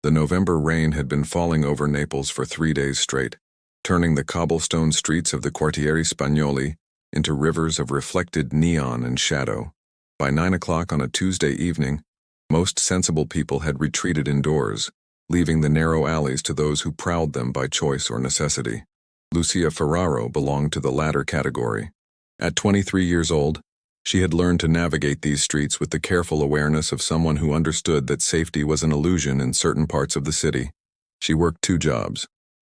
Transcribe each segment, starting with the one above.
The November rain had been falling over Naples for 3 days straight, turning the cobblestone streets of the Quartieri Spagnoli into rivers of reflected neon and shadow. By 9 o'clock on a Tuesday evening, most sensible people had retreated indoors, leaving the narrow alleys to those who prowled them by choice or necessity. Lucia Ferraro belonged to the latter category. At 23 years old, she had learned to navigate these streets with the careful awareness of someone who understood that safety was an illusion in certain parts of the city. She worked 2 jobs: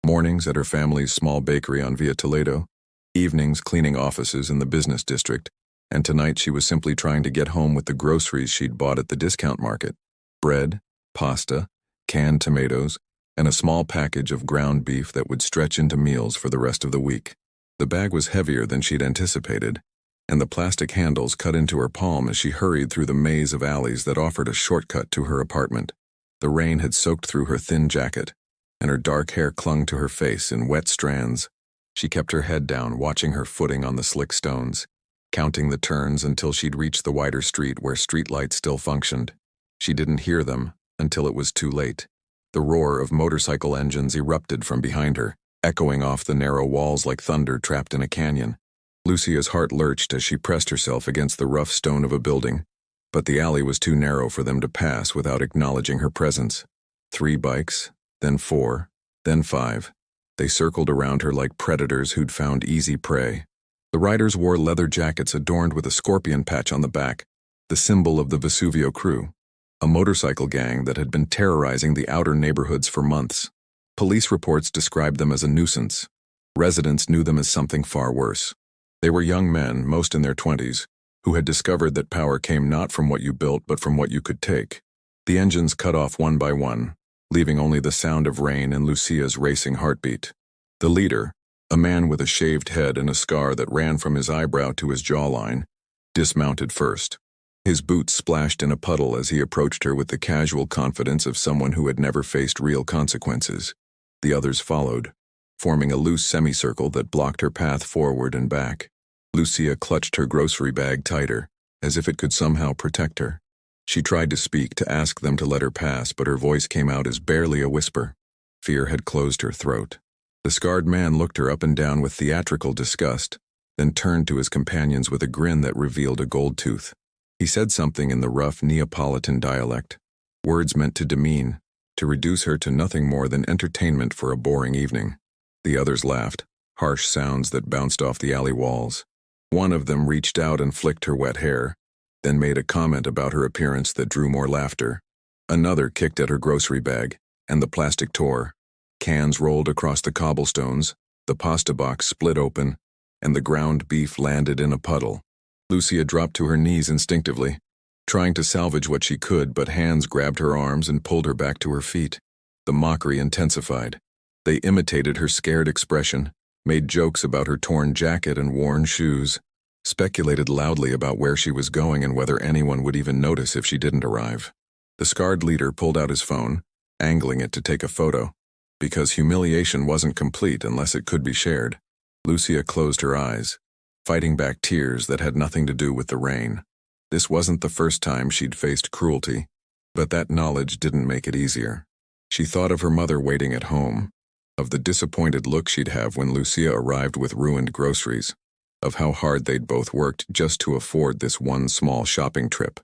mornings at her family's small bakery on Via Toledo, evenings cleaning offices in the business district, and tonight she was simply trying to get home with the groceries she'd bought at the discount market: bread, pasta, canned tomatoes, and a small package of ground beef that would stretch into meals for the rest of the week. The bag was heavier than she'd anticipated, and the plastic handles cut into her palm as she hurried through the maze of alleys that offered a shortcut to her apartment. The rain had soaked through her thin jacket, and her dark hair clung to her face in wet strands. She kept her head down, watching her footing on the slick stones, counting the turns until she'd reached the wider street where streetlights still functioned. She didn't hear them until it was too late. The roar of motorcycle engines erupted from behind her, echoing off the narrow walls like thunder trapped in a canyon. Lucia's heart lurched as she pressed herself against the rough stone of a building, but the alley was too narrow for them to pass without acknowledging her presence. 3 bikes, then 4, then 5. They circled around her like predators who'd found easy prey. The riders wore leather jackets adorned with a scorpion patch on the back, the symbol of the Vesuvio crew, a motorcycle gang that had been terrorizing the outer neighborhoods for months. Police reports described them as a nuisance. Residents knew them as something far worse. They were young men, most in their 20s, who had discovered that power came not from what you built but from what you could take. The engines cut off one by one, leaving only the sound of rain and Lucia's racing heartbeat. The leader, a man with a shaved head and a scar that ran from his eyebrow to his jawline, dismounted first. His boots splashed in a puddle as he approached her with the casual confidence of someone who had never faced real consequences. The others followed, forming a loose semicircle that blocked her path forward and back. Lucia clutched her grocery bag tighter, as if it could somehow protect her. She tried to speak, to ask them to let her pass, but her voice came out as barely a whisper. Fear had closed her throat. The scarred man looked her up and down with theatrical disgust, then turned to his companions with a grin that revealed a gold tooth. He said something in the rough Neapolitan dialect, words meant to demean, to reduce her to nothing more than entertainment for a boring evening. The others laughed, harsh sounds that bounced off the alley walls. One of them reached out and flicked her wet hair, then made a comment about her appearance that drew more laughter. Another kicked at her grocery bag, and the plastic tore. Cans rolled across the cobblestones, the pasta box split open, and the ground beef landed in a puddle. Lucia dropped to her knees instinctively, trying to salvage what she could, but hands grabbed her arms and pulled her back to her feet. The mockery intensified. They imitated her scared expression, made jokes about her torn jacket and worn shoes, speculated loudly about where she was going and whether anyone would even notice if she didn't arrive. The scarred leader pulled out his phone, angling it to take a photo, because humiliation wasn't complete unless it could be shared. Lucia closed her eyes, fighting back tears that had nothing to do with the rain. This wasn't the first time she'd faced cruelty, but that knowledge didn't make it easier. She thought of her mother waiting at home, of the disappointed look she'd have when Lucia arrived with ruined groceries, of how hard they'd both worked just to afford this one small shopping trip.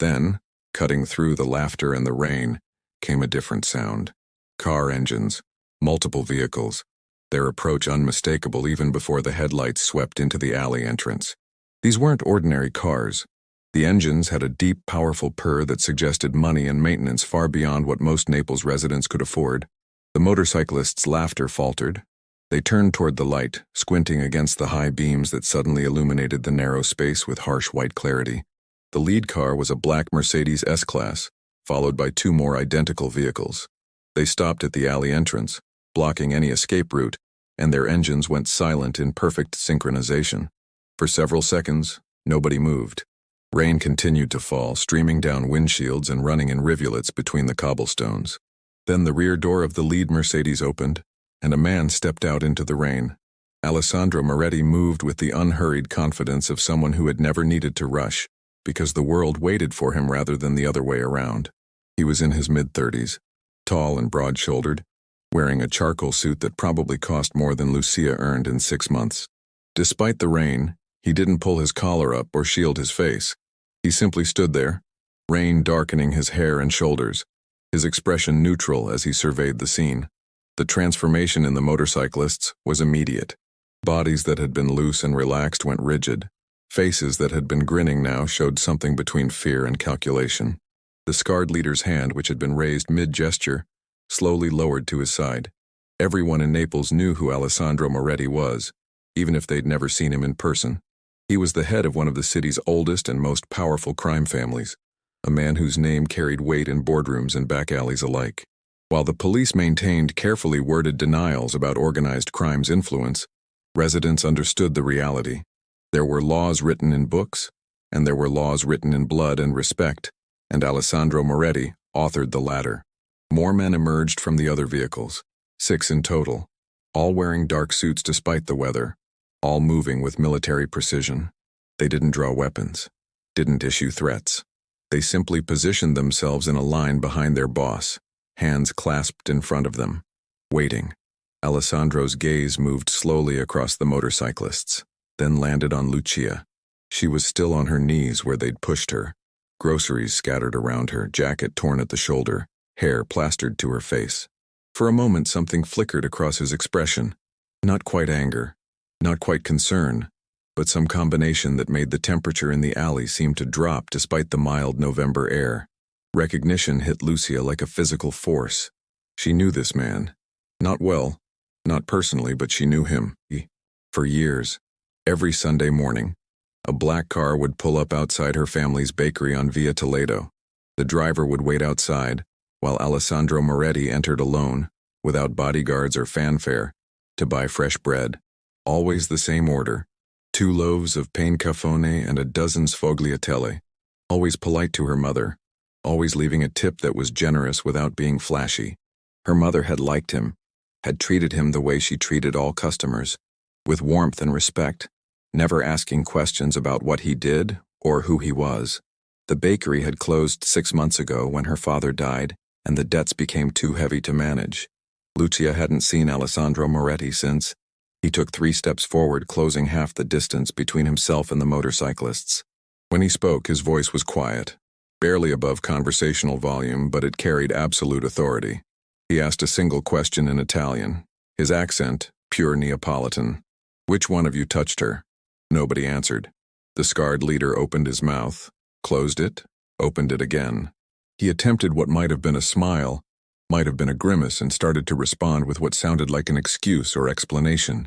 Then, cutting through the laughter and the rain, came a different sound. Car engines, multiple vehicles, their approach unmistakable even before the headlights swept into the alley entrance. These weren't ordinary cars. The engines had a deep, powerful purr that suggested money and maintenance far beyond what most Naples residents could afford. The motorcyclists' laughter faltered. They turned toward the light, squinting against the high beams that suddenly illuminated the narrow space with harsh white clarity. The lead car was a black Mercedes S-Class, followed by 2 more identical vehicles. They stopped at the alley entrance, blocking any escape route, and their engines went silent in perfect synchronization. For several seconds, nobody moved. Rain continued to fall, streaming down windshields and running in rivulets between the cobblestones. Then the rear door of the lead Mercedes opened, and a man stepped out into the rain. Alessandro Moretti moved with the unhurried confidence of someone who had never needed to rush, because the world waited for him rather than the other way around. He was in his mid-30s, tall and broad-shouldered, wearing a charcoal suit that probably cost more than Lucia earned in 6 months. Despite the rain, he didn't pull his collar up or shield his face. He simply stood there, rain darkening his hair and shoulders, his expression neutral as he surveyed the scene. The transformation in the motorcyclists was immediate. Bodies that had been loose and relaxed went rigid. Faces that had been grinning now showed something between fear and calculation. The scarred leader's hand, which had been raised mid-gesture, slowly lowered to his side. Everyone in Naples knew who Alessandro Moretti was, even if they'd never seen him in person. He was the head of one of the city's oldest and most powerful crime families, a man whose name carried weight in boardrooms and back alleys alike. While the police maintained carefully worded denials about organized crime's influence, residents understood the reality. There were laws written in books, and there were laws written in blood and respect, and Alessandro Moretti authored the latter. More men emerged from the other vehicles, 6 in total, all wearing dark suits despite the weather, all moving with military precision. They didn't draw weapons, didn't issue threats. They simply positioned themselves in a line behind their boss, hands clasped in front of them, waiting. Alessandro's gaze moved slowly across the motorcyclists, then landed on Lucia. She was still on her knees where they'd pushed her, groceries scattered around her, jacket torn at the shoulder, hair plastered to her face. For a moment something flickered across his expression. Not quite anger, not quite concern, but some combination that made the temperature in the alley seem to drop despite the mild November air. Recognition hit Lucia like a physical force. She knew this man. Not well, not personally, but she knew him. For years, every Sunday morning, a black car would pull up outside her family's bakery on Via Toledo. The driver would wait outside, while Alessandro Moretti entered alone, without bodyguards or fanfare, to buy fresh bread. Always the same order: 2 loaves of pane caffone and a dozen sfogliatelle. Always polite to her mother, always leaving a tip that was generous without being flashy. Her mother had liked him, had treated him the way she treated all customers, with warmth and respect, never asking questions about what he did or who he was. The bakery had closed 6 months ago when her father died, and the debts became too heavy to manage. Lucia hadn't seen Alessandro Moretti since. He took 3 steps forward, closing half the distance between himself and the motorcyclists. When he spoke, his voice was quiet, barely above conversational volume, but it carried absolute authority. He asked a single question in Italian, his accent pure Neapolitan. "Which one of you touched her?" Nobody answered. The scarred leader opened his mouth, closed it, opened it again. He attempted what might have been a smile, might have been a grimace, and started to respond with what sounded like an excuse or explanation.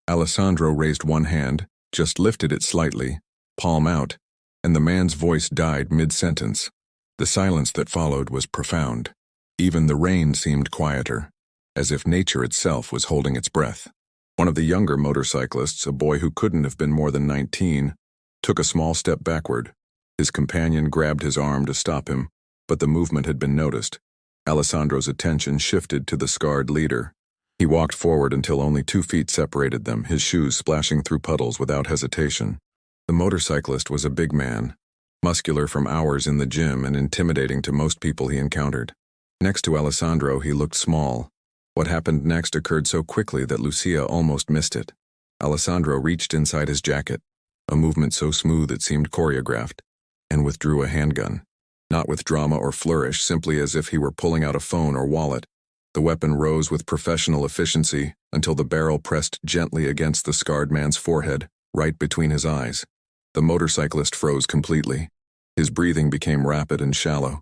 Alessandro raised one hand, just lifted it slightly, palm out, and the man's voice died mid-sentence. The silence that followed was profound. Even the rain seemed quieter, as if nature itself was holding its breath. One of the younger motorcyclists, a boy who couldn't have been more than 19, took a small step backward. His companion grabbed his arm to stop him, but the movement had been noticed. Alessandro's attention shifted to the scarred leader. He walked forward until only 2 feet separated them, his shoes splashing through puddles without hesitation. The motorcyclist was a big man, muscular from hours in the gym and intimidating to most people he encountered. Next to Alessandro, he looked small. What happened next occurred so quickly that Lucia almost missed it. Alessandro reached inside his jacket, a movement so smooth it seemed choreographed, and withdrew a handgun. Not with drama or flourish, simply as if he were pulling out a phone or wallet. The weapon rose with professional efficiency until the barrel pressed gently against the scarred man's forehead, right between his eyes. The motorcyclist froze completely. His breathing became rapid and shallow,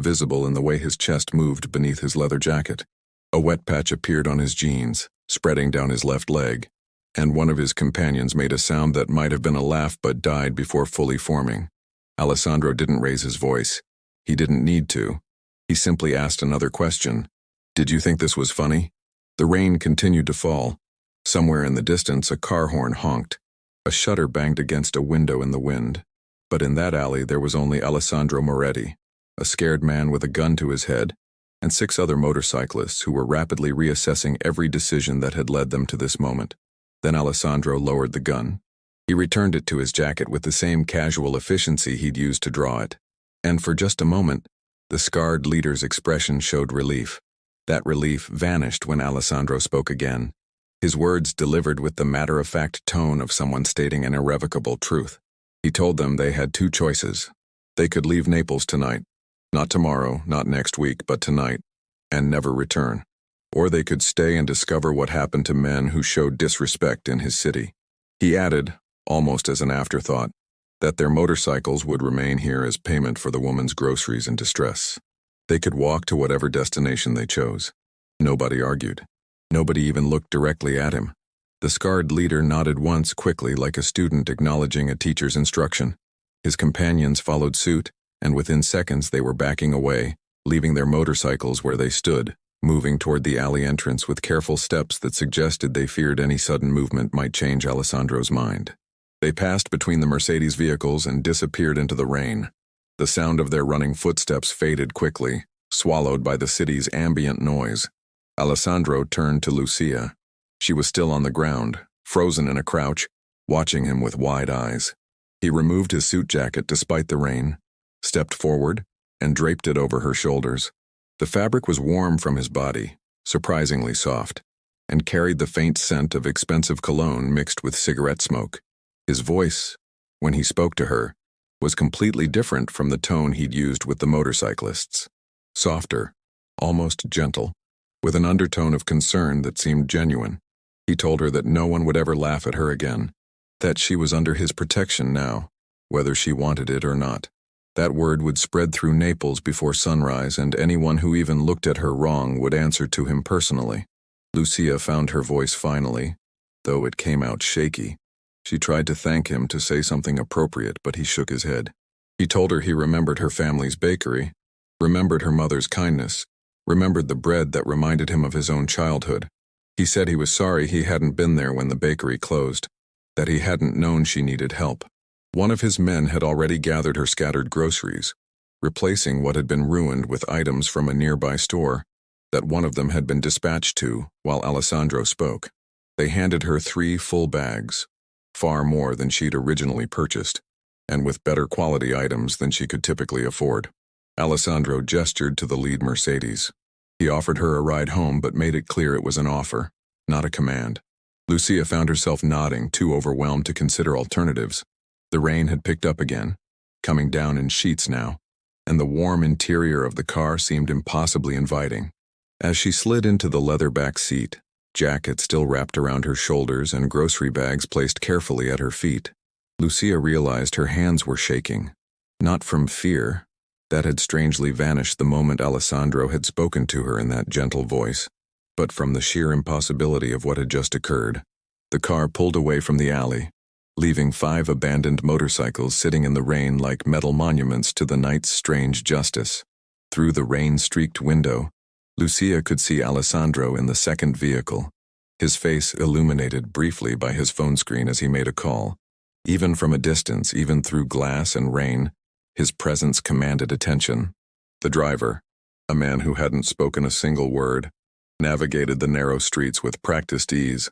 visible in the way his chest moved beneath his leather jacket. A wet patch appeared on his jeans, spreading down his left leg, and one of his companions made a sound that might have been a laugh but died before fully forming. Alessandro didn't raise his voice. He didn't need to. He simply asked another question. "Did you think this was funny?" The rain continued to fall. Somewhere in the distance, a car horn honked. A shutter banged against a window in the wind. But in that alley, there was only Alessandro Moretti, a scared man with a gun to his head, and 6 other motorcyclists who were rapidly reassessing every decision that had led them to this moment. Then Alessandro lowered the gun. He returned it to his jacket with the same casual efficiency he'd used to draw it. And for just a moment, the scarred leader's expression showed relief. That relief vanished when Alessandro spoke again, his words delivered with the matter-of-fact tone of someone stating an irrevocable truth. He told them they had two choices. They could leave Naples tonight, not tomorrow, not next week, but tonight, and never return. Or they could stay and discover what happened to men who showed disrespect in his city. He added, almost as an afterthought, that their motorcycles would remain here as payment for the woman's groceries in distress. They could walk to whatever destination they chose. Nobody argued. Nobody even looked directly at him. The scarred leader nodded once quickly like a student acknowledging a teacher's instruction. His companions followed suit, and within seconds they were backing away, leaving their motorcycles where they stood, moving toward the alley entrance with careful steps that suggested they feared any sudden movement might change Alessandro's mind. They passed between the Mercedes vehicles and disappeared into the rain. The sound of their running footsteps faded quickly, swallowed by the city's ambient noise. Alessandro turned to Lucia. She was still on the ground, frozen in a crouch, watching him with wide eyes. He removed his suit jacket despite the rain, stepped forward, and draped it over her shoulders. The fabric was warm from his body, surprisingly soft, and carried the faint scent of expensive cologne mixed with cigarette smoke. His voice, when he spoke to her, was completely different from the tone he'd used with the motorcyclists. Softer, almost gentle, with an undertone of concern that seemed genuine. He told her that no one would ever laugh at her again, that she was under his protection now, whether she wanted it or not. That word would spread through Naples before sunrise, and anyone who even looked at her wrong would answer to him personally. Lucia found her voice finally, though it came out shaky. She tried to thank him, to say something appropriate, but he shook his head. He told her he remembered her family's bakery, remembered her mother's kindness, remembered the bread that reminded him of his own childhood. He said he was sorry he hadn't been there when the bakery closed, that he hadn't known she needed help. One of his men had already gathered her scattered groceries, replacing what had been ruined with items from a nearby store that one of them had been dispatched to while Alessandro spoke. They handed her 3 full bags, far more than she'd originally purchased, and with better quality items than she could typically afford. Alessandro gestured to the lead Mercedes. He offered her a ride home but made it clear it was an offer, not a command. Lucia found herself nodding, too overwhelmed to consider alternatives. The rain had picked up again, coming down in sheets now, and the warm interior of the car seemed impossibly inviting. As she slid into the leather back seat, jacket still wrapped around her shoulders and grocery bags placed carefully at her feet, Lucia realized her hands were shaking, not from fear. That had strangely vanished the moment Alessandro had spoken to her in that gentle voice, but from the sheer impossibility of what had just occurred. The car pulled away from the alley, leaving 5 abandoned motorcycles sitting in the rain like metal monuments to the night's strange justice. Through the rain-streaked window, Lucia could see Alessandro in the second vehicle, his face illuminated briefly by his phone screen as he made a call. Even from a distance, even through glass and rain, his presence commanded attention. The driver, a man who hadn't spoken a single word, navigated the narrow streets with practiced ease,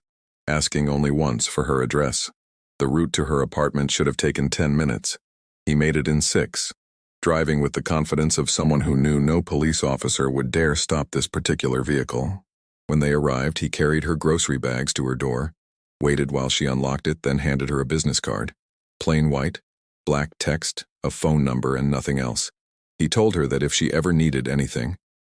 asking only once for her address. The route to her apartment should have taken 10 minutes. He made it in 6, driving with the confidence of someone who knew no police officer would dare stop this particular vehicle. When they arrived, he carried her grocery bags to her door, waited while she unlocked it, then handed her a business card. Plain white, black text, a phone number, and nothing else. He told her that if she ever needed anything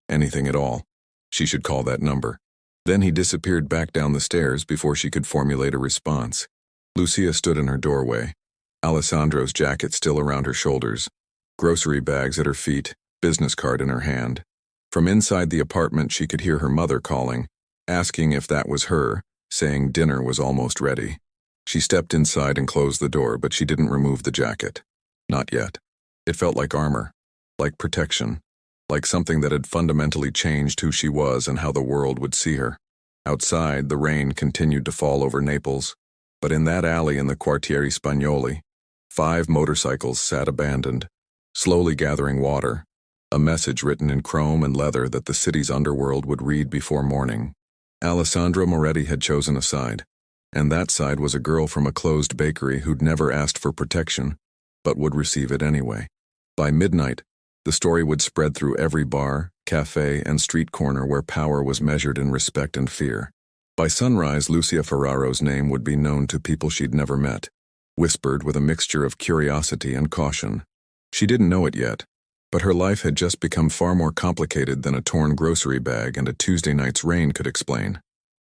at all, she should call that number. Then he disappeared back down the stairs before she could formulate a response. Lucia stood in her doorway, Alessandro's jacket still around her shoulders, grocery bags at her feet, business card in her hand. From inside the apartment she could hear her mother calling, asking if that was her, saying dinner was almost ready. She stepped inside and closed the door, but she didn't remove the jacket. Not yet. It felt like armor, like protection, like something that had fundamentally changed who she was and how the world would see her. Outside, the rain continued to fall over Naples, but in that alley in the Quartiere Spagnoli, 5 motorcycles sat abandoned, slowly gathering water, a message written in chrome and leather that the city's underworld would read before morning. Alessandro Moretti had chosen a side, and that side was a girl from a closed bakery who'd never asked for protection, but would receive it anyway. By midnight, the story would spread through every bar, cafe, and street corner where power was measured in respect and fear. By sunrise, Lucia Ferraro's name would be known to people she'd never met, whispered with a mixture of curiosity and caution. She didn't know it yet, but her life had just become far more complicated than a torn grocery bag and a Tuesday night's rain could explain.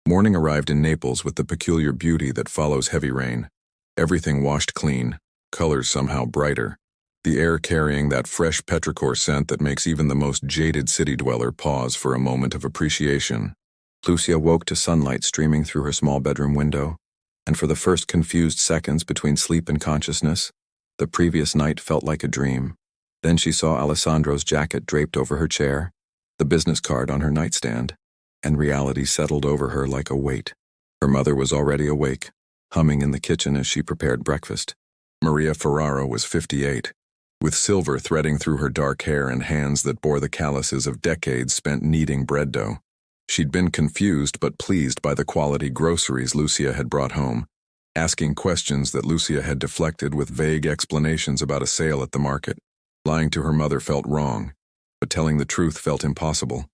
Morning arrived in Naples with the peculiar beauty that follows heavy rain. Everything washed clean, colors somehow brighter, the air carrying that fresh petrichor scent that makes even the most jaded city dweller pause for a moment of appreciation. Lucia woke to sunlight streaming through her small bedroom window, and for the first confused seconds between sleep and consciousness, the previous night felt like a dream. Then she saw Alessandro's jacket draped over her chair, the business card on her nightstand, and reality settled over her like a weight. Her mother was already awake, humming in the kitchen as she prepared breakfast. Maria Ferraro was 58, with silver threading through her dark hair and hands that bore the calluses of decades spent kneading bread dough. She'd been confused but pleased by the quality groceries Lucia had brought home, asking questions that Lucia had deflected with vague explanations about a sale at the market. Lying to her mother felt wrong, but telling the truth felt impossible.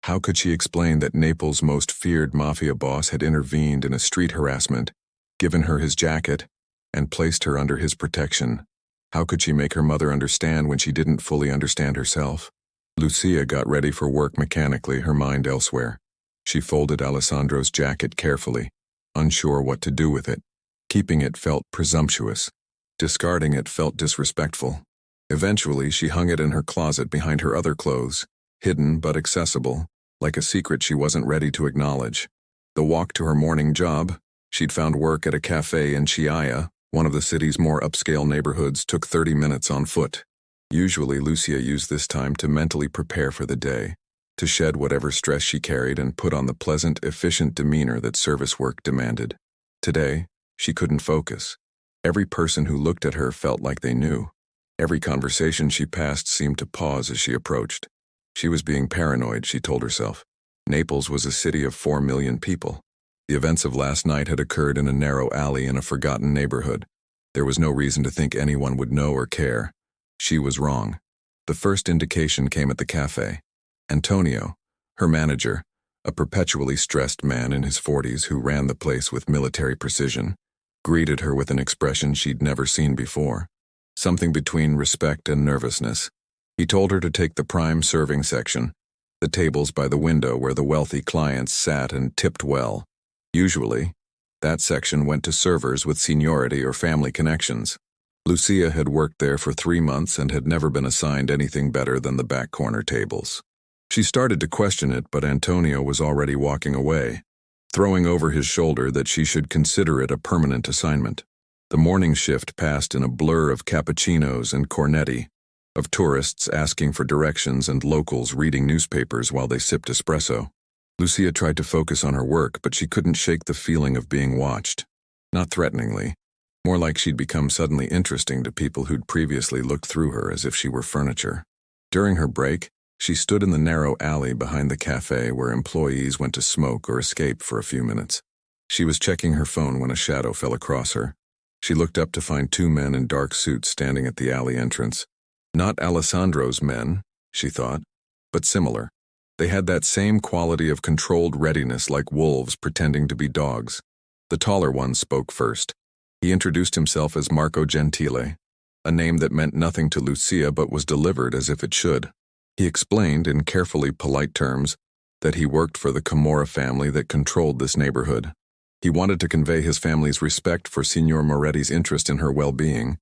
How could she explain that Naples' most feared mafia boss had intervened in a street harassment, given her his jacket, and placed her under his protection? How could she make her mother understand when she didn't fully understand herself? Lucia got ready for work mechanically, her mind elsewhere. She folded Alessandro's jacket carefully, unsure what to do with it. Keeping it felt presumptuous. Discarding it felt disrespectful. Eventually, she hung it in her closet behind her other clothes, hidden but accessible, like a secret she wasn't ready to acknowledge. The walk to her morning job, she'd found work at a cafe in Chiaia, one of the city's more upscale neighborhoods, took 30 minutes on foot. Usually, Lucia used this time to mentally prepare for the day, to shed whatever stress she carried and put on the pleasant, efficient demeanor that service work demanded. Today, she couldn't focus. Every person who looked at her felt like they knew. Every conversation she passed seemed to pause as she approached. She was being paranoid, she told herself. Naples was a city of 4 million people. The events of last night had occurred in a narrow alley in a forgotten neighborhood. There was no reason to think anyone would know or care. She was wrong. The first indication came at the cafe. Antonio, her manager, a perpetually stressed man in his 40s who ran the place with military precision, greeted her with an expression she'd never seen before. Something between respect and nervousness. He told her to take the prime serving section, the tables by the window where the wealthy clients sat and tipped well. Usually, that section went to servers with seniority or family connections. Lucia had worked there for 3 months and had never been assigned anything better than the back corner tables. She started to question it, but Antonio was already walking away, throwing over his shoulder that she should consider it a permanent assignment. The morning shift passed in a blur of cappuccinos and cornetti, of tourists asking for directions and locals reading newspapers while they sipped espresso. Lucia tried to focus on her work, but she couldn't shake the feeling of being watched. Not threateningly, more like she'd become suddenly interesting to people who'd previously looked through her as if she were furniture. During her break, she stood in the narrow alley behind the cafe where employees went to smoke or escape for a few minutes. She was checking her phone when a shadow fell across her. She looked up to find 2 men in dark suits standing at the alley entrance. Not Alessandro's men, she thought, but similar. They had that same quality of controlled readiness, like wolves pretending to be dogs. The taller one spoke first. He introduced himself as Marco Gentile, a name that meant nothing to Lucia but was delivered as if it should. He explained in carefully polite terms that he worked for the Camorra family that controlled this neighborhood. He wanted to convey his family's respect for Signor Moretti's interest in her well-being,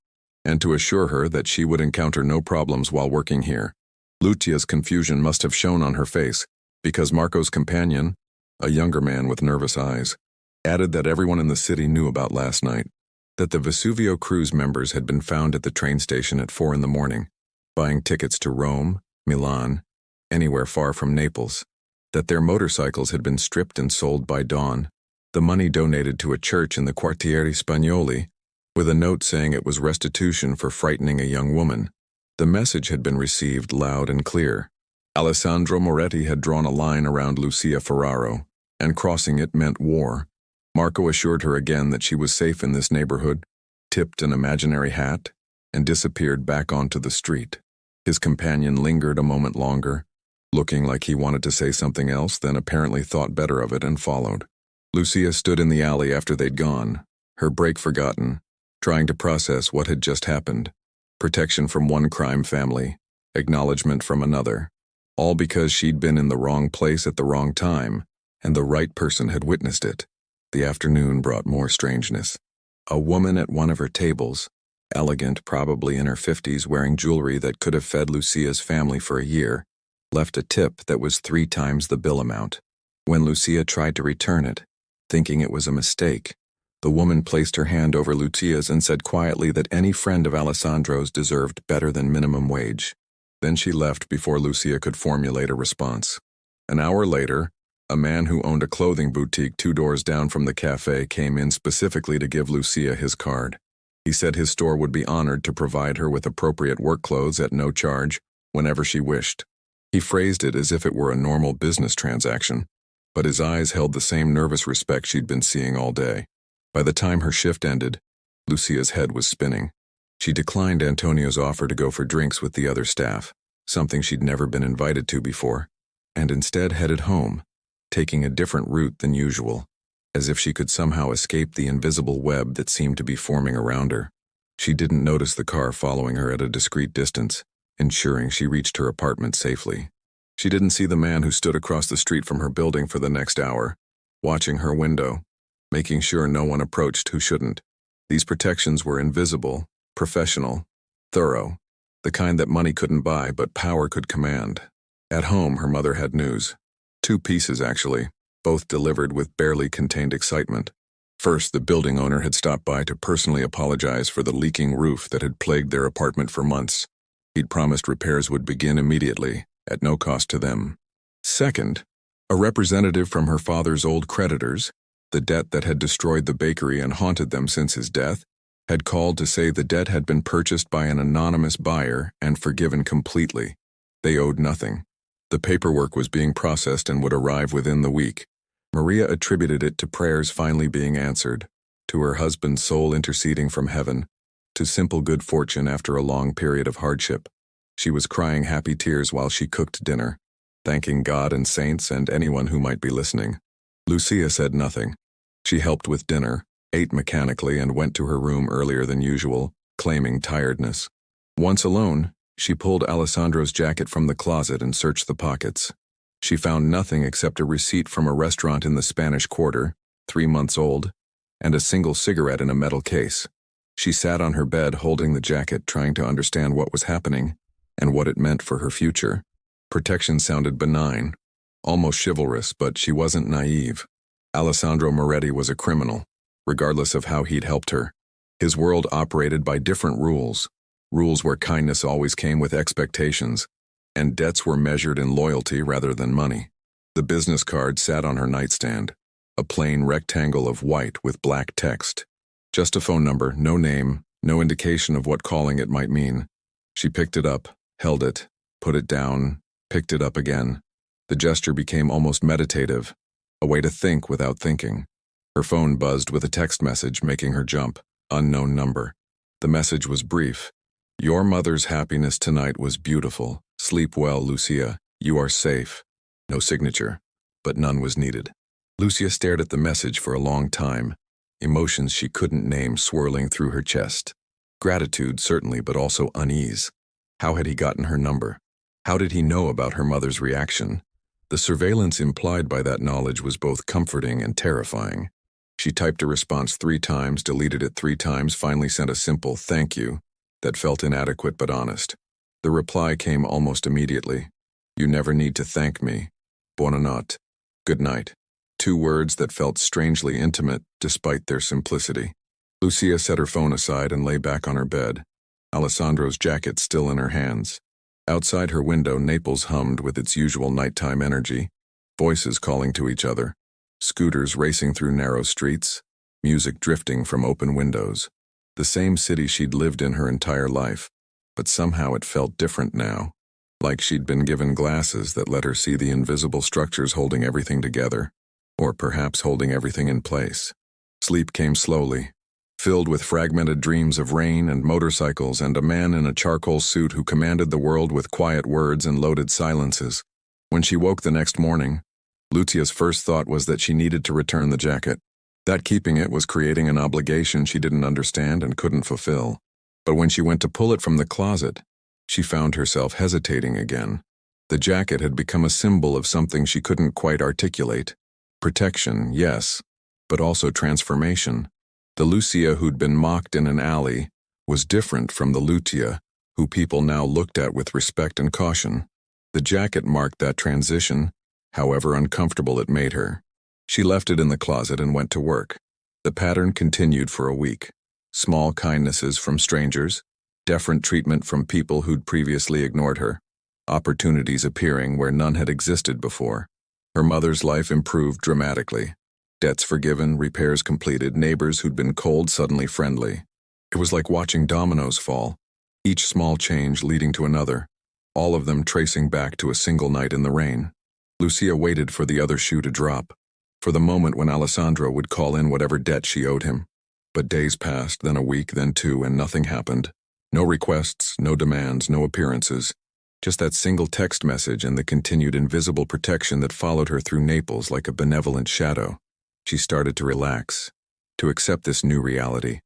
and to assure her that she would encounter no problems while working here. Lucia's confusion must have shown on her face, because Marco's companion, a younger man with nervous eyes, added that everyone in the city knew about last night, that the Vesuvio cruise members had been found at the train station at 4 in the morning, buying tickets to Rome, Milan, anywhere far from Naples, that their motorcycles had been stripped and sold by dawn, the money donated to a church in the Quartieri Spagnoli, with a note saying it was restitution for frightening a young woman. The message had been received loud and clear. Alessandro Moretti had drawn a line around Lucia Ferraro, and crossing it meant war. Marco assured her again that she was safe in this neighborhood, tipped an imaginary hat, and disappeared back onto the street. His companion lingered a moment longer, looking like he wanted to say something else, then apparently thought better of it and followed. Lucia stood in the alley after they'd gone, her break forgotten, trying to process what had just happened. Protection from one crime family, acknowledgement from another, all because she'd been in the wrong place at the wrong time, and the right person had witnessed it. The afternoon brought more strangeness. A woman at one of her tables, elegant, probably in her 50s, wearing jewelry that could have fed Lucia's family for a year, left a tip that was 3 times the bill amount. When Lucia tried to return it, thinking it was a mistake, the woman placed her hand over Lucia's and said quietly that any friend of Alessandro's deserved better than minimum wage. Then she left before Lucia could formulate a response. An hour later, a man who owned a clothing boutique 2 doors down from the cafe came in specifically to give Lucia his card. He said his store would be honored to provide her with appropriate work clothes at no charge, whenever she wished. He phrased it as if it were a normal business transaction, but his eyes held the same nervous respect she'd been seeing all day. By the time her shift ended, Lucia's head was spinning. She declined Antonio's offer to go for drinks with the other staff, something she'd never been invited to before, and instead headed home, taking a different route than usual, as if she could somehow escape the invisible web that seemed to be forming around her. She didn't notice the car following her at a discreet distance, ensuring she reached her apartment safely. She didn't see the man who stood across the street from her building for the next hour, watching her window, making sure no one approached who shouldn't. These protections were invisible, professional, thorough, the kind that money couldn't buy but power could command. At home, her mother had news. 2 pieces, actually, both delivered with barely contained excitement. First, the building owner had stopped by to personally apologize for the leaking roof that had plagued their apartment for months. He'd promised repairs would begin immediately, at no cost to them. Second, a representative from her father's old creditors, the debt that had destroyed the bakery and haunted them since his death, had called to say the debt had been purchased by an anonymous buyer and forgiven completely. They owed nothing. The paperwork was being processed and would arrive within the week. Maria attributed it to prayers finally being answered, to her husband's soul interceding from heaven, to simple good fortune after a long period of hardship. She was crying happy tears while she cooked dinner, thanking God and saints and anyone who might be listening. Lucia said nothing. She helped with dinner, ate mechanically, and went to her room earlier than usual, claiming tiredness. Once alone, she pulled Alessandro's jacket from the closet and searched the pockets. She found nothing except a receipt from a restaurant in the Spanish Quarter, 3 months old, and a single cigarette in a metal case. She sat on her bed holding the jacket, trying to understand what was happening and what it meant for her future. Protection sounded benign, almost chivalrous, but she wasn't naive. Alessandro Moretti was a criminal, regardless of how he'd helped her. His world operated by different rules where kindness always came with expectations, and debts were measured in loyalty rather than money. The business card sat on her nightstand, a plain rectangle of white with black text. Just a phone number, no name, no indication of what calling it might mean. She picked it up, held it, put it down, picked it up again. The gesture became almost meditative, a way to think without thinking. Her phone buzzed with a text message, making her jump. Unknown number. The message was brief. Your mother's happiness tonight was beautiful. Sleep well, Lucia. You are safe. No signature, but none was needed. Lucia stared at the message for a long time, emotions she couldn't name swirling through her chest. Gratitude, certainly, but also unease. How had he gotten her number? How did he know about her mother's reaction? The surveillance implied by that knowledge was both comforting and terrifying. She typed a response 3 times, deleted it 3 times, finally sent a simple "thank you" that felt inadequate but honest. The reply came almost immediately. You never need to thank me. Buonanotte. Good night. 2 words that felt strangely intimate despite their simplicity. Lucia set her phone aside and lay back on her bed, Alessandro's jacket still in her hands. Outside her window, Naples hummed with its usual nighttime energy, voices calling to each other, scooters racing through narrow streets, music drifting from open windows. The same city she'd lived in her entire life, but somehow it felt different now, like she'd been given glasses that let her see the invisible structures holding everything together, or perhaps holding everything in place. Sleep came slowly, filled with fragmented dreams of rain and motorcycles and a man in a charcoal suit who commanded the world with quiet words and loaded silences. When she woke the next morning, Lucia's first thought was that she needed to return the jacket. That keeping it was creating an obligation she didn't understand and couldn't fulfill. But when she went to pull it from the closet, she found herself hesitating again. The jacket had become a symbol of something she couldn't quite articulate. Protection, yes, but also transformation. The Lucia who'd been mocked in an alley was different from the Lucia who people now looked at with respect and caution. The jacket marked that transition, however uncomfortable it made her. She left it in the closet and went to work. The pattern continued for a week. Small kindnesses from strangers, deferent treatment from people who'd previously ignored her, opportunities appearing where none had existed before. Her mother's life improved dramatically. Debts forgiven, repairs completed, neighbors who'd been cold suddenly friendly. It was like watching dominoes fall, each small change leading to another, all of them tracing back to a single night in the rain. Lucia waited for the other shoe to drop, for the moment when Alessandro would call in whatever debt she owed him. But days passed, then a week, then two, and nothing happened. No requests, no demands, no appearances. Just that single text message and the continued invisible protection that followed her through Naples like a benevolent shadow. She started to relax, to accept this new reality.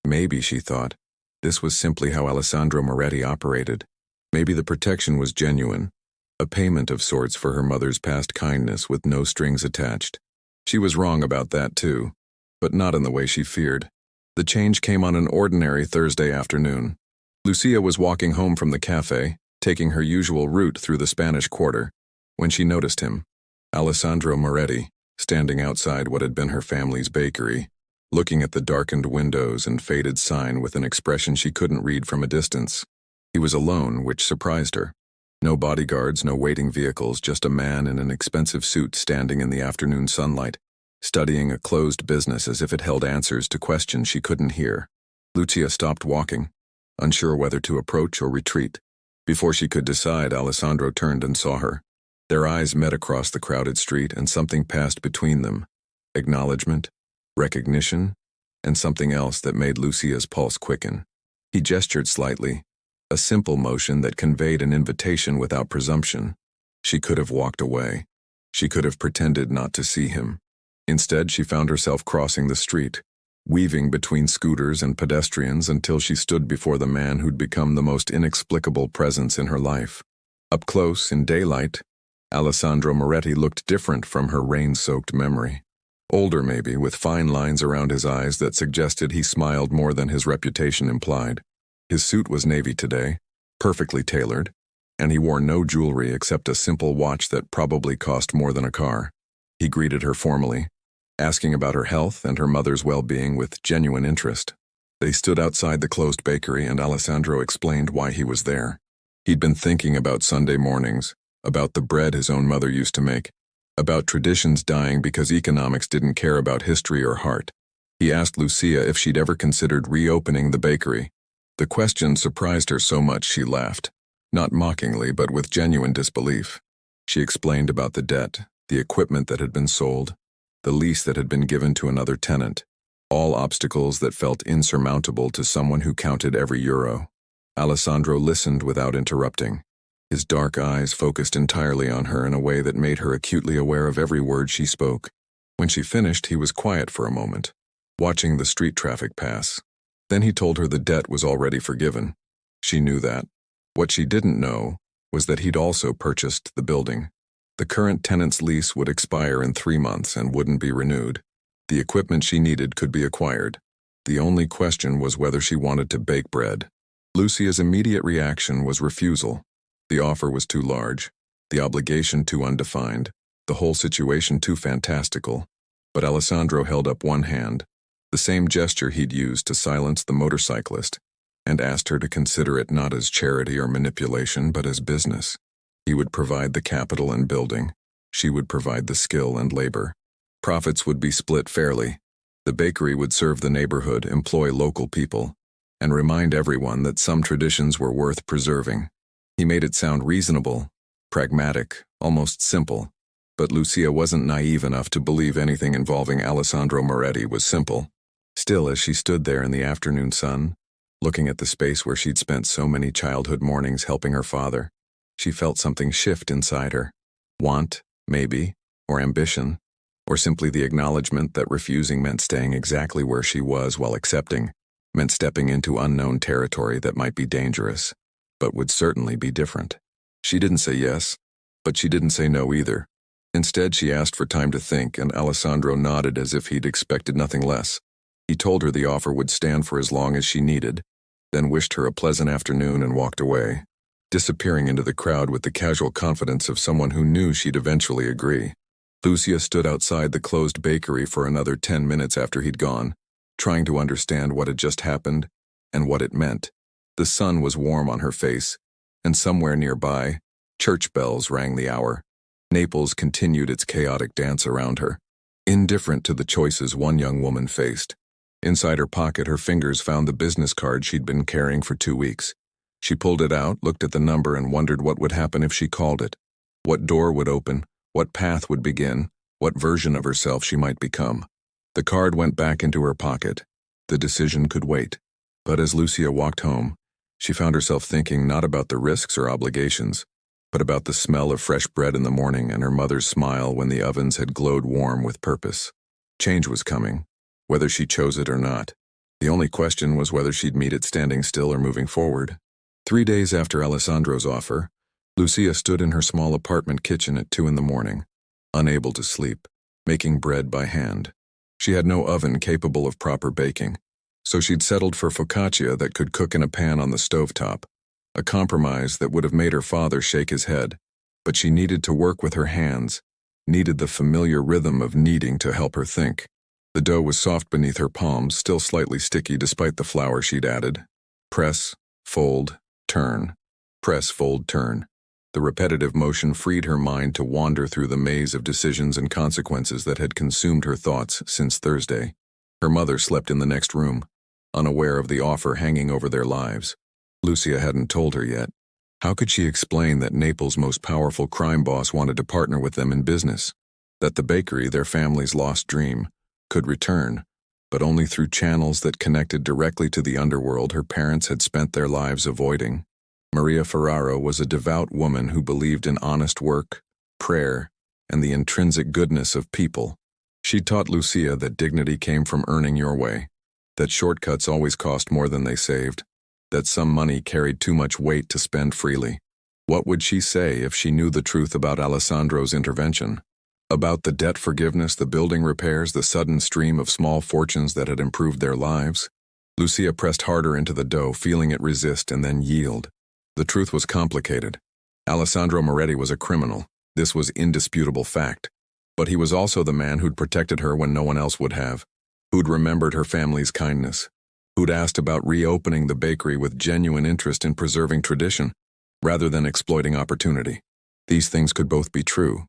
Maybe, she thought, this was simply how Alessandro Moretti operated. Maybe the protection was genuine, a payment of sorts for her mother's past kindness with no strings attached. She was wrong about that too, but not in the way she feared. The change came on an ordinary Thursday afternoon. Lucia was walking home from the cafe, taking her usual route through the Spanish Quarter, when she noticed him, Alessandro Moretti, standing outside what had been her family's bakery, looking at the darkened windows and faded sign with an expression she couldn't read from a distance. He was alone, which surprised her. No bodyguards, no waiting vehicles, just a man in an expensive suit standing in the afternoon sunlight, studying a closed business as if it held answers to questions she couldn't hear. Lucia stopped walking, unsure whether to approach or retreat. Before she could decide, Alessandro turned and saw her. Their eyes met across the crowded street, and something passed between them. Acknowledgement, recognition, and something else that made Lucia's pulse quicken. He gestured slightly, a simple motion that conveyed an invitation without presumption. She could have walked away. She could have pretended not to see him. Instead, she found herself crossing the street, weaving between scooters and pedestrians until she stood before the man who'd become the most inexplicable presence in her life. Up close, in daylight, Alessandro Moretti looked different from her rain-soaked memory. Older maybe, with fine lines around his eyes that suggested he smiled more than his reputation implied. His suit was navy today, perfectly tailored, and he wore no jewelry except a simple watch that probably cost more than a car. He greeted her formally, asking about her health and her mother's well-being with genuine interest. They stood outside the closed bakery and Alessandro explained why he was there. He'd been thinking about Sunday mornings, about the bread his own mother used to make, about traditions dying because economics didn't care about history or heart. He asked Lucia if she'd ever considered reopening the bakery. The question surprised her so much she laughed, not mockingly but with genuine disbelief. She explained about the debt, the equipment that had been sold, the lease that had been given to another tenant, all obstacles that felt insurmountable to someone who counted every euro. Alessandro listened without interrupting, his dark eyes focused entirely on her in a way that made her acutely aware of every word she spoke. When she finished, he was quiet for a moment, watching the street traffic pass. Then he told her the debt was already forgiven. She knew that. What she didn't know was that he'd also purchased the building. The current tenant's lease would expire in 3 months and wouldn't be renewed. The equipment she needed could be acquired. The only question was whether she wanted to bake bread. Lucia's immediate reaction was refusal. The offer was too large, the obligation too undefined, the whole situation too fantastical. But Alessandro held up one hand, the same gesture he'd used to silence the motorcyclist, and asked her to consider it not as charity or manipulation but as business. He would provide the capital and building. She would provide the skill and labor. Profits would be split fairly. The bakery would serve the neighborhood, employ local people, and remind everyone that some traditions were worth preserving. He made it sound reasonable, pragmatic, almost simple. But Lucia wasn't naive enough to believe anything involving Alessandro Moretti was simple. Still, as she stood there in the afternoon sun, looking at the space where she'd spent so many childhood mornings helping her father, she felt something shift inside her. Want, maybe, or ambition, or simply the acknowledgement that refusing meant staying exactly where she was while accepting, meant stepping into unknown territory that might be dangerous, but would certainly be different. She didn't say yes, but she didn't say no either. Instead, she asked for time to think, and Alessandro nodded as if he'd expected nothing less. He told her the offer would stand for as long as she needed, then wished her a pleasant afternoon and walked away, disappearing into the crowd with the casual confidence of someone who knew she'd eventually agree. Lucia stood outside the closed bakery for another 10 minutes after he'd gone, trying to understand what had just happened and what it meant. The sun was warm on her face, and somewhere nearby, church bells rang the hour. Naples continued its chaotic dance around her, indifferent to the choices one young woman faced. Inside her pocket, her fingers found the business card she'd been carrying for 2 weeks. She pulled it out, looked at the number, and wondered what would happen if she called it. What door would open, what path would begin, what version of herself she might become. The card went back into her pocket. The decision could wait. But as Lucia walked home, she found herself thinking not about the risks or obligations, but about the smell of fresh bread in the morning and her mother's smile when the ovens had glowed warm with purpose. Change was coming, whether she chose it or not. The only question was whether she'd meet it standing still or moving forward. 3 days after Alessandro's offer, Lucia stood in her small apartment kitchen at 2 a.m, unable to sleep, making bread by hand. She had no oven capable of proper baking, so she'd settled for focaccia that could cook in a pan on the stovetop, a compromise that would have made her father shake his head. But she needed to work with her hands, needed the familiar rhythm of kneading to help her think. The dough was soft beneath her palms, still slightly sticky despite the flour she'd added. Press, fold, turn. Press, fold, turn. The repetitive motion freed her mind to wander through the maze of decisions and consequences that had consumed her thoughts since Thursday. Her mother slept in the next room, unaware of the offer hanging over their lives. Lucia hadn't told her yet. How could she explain that Naples' most powerful crime boss wanted to partner with them in business? That the bakery, their family's lost dream, could return, but only through channels that connected directly to the underworld her parents had spent their lives avoiding. Lucia Ferraro was a devout woman who believed in honest work, prayer, and the intrinsic goodness of people. She taught Lucia that dignity came from earning your way, that shortcuts always cost more than they saved, that some money carried too much weight to spend freely. What would she say if she knew the truth about Alessandro's intervention? About the debt forgiveness, the building repairs, the sudden stream of small fortunes that had improved their lives? Lucia pressed harder into the dough, feeling it resist and then yield. The truth was complicated. Alessandro Moretti was a criminal. This was indisputable fact. But he was also the man who'd protected her when no one else would have, who'd remembered her family's kindness, who'd asked about reopening the bakery with genuine interest in preserving tradition, rather than exploiting opportunity. These things could both be true,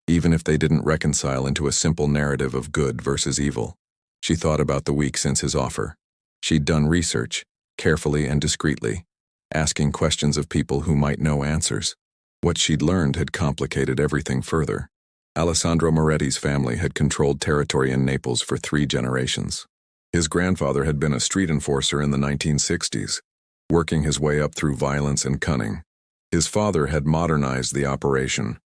even if they didn't reconcile into a simple narrative of good versus evil. She thought about the week since his offer. She'd done research, carefully and discreetly, asking questions of people who might know answers. What she'd learned had complicated everything further. Alessandro Moretti's family had controlled territory in Naples for 3 generations. His grandfather had been a street enforcer in the 1960s, working his way up through violence and cunning. His father had modernized the operation,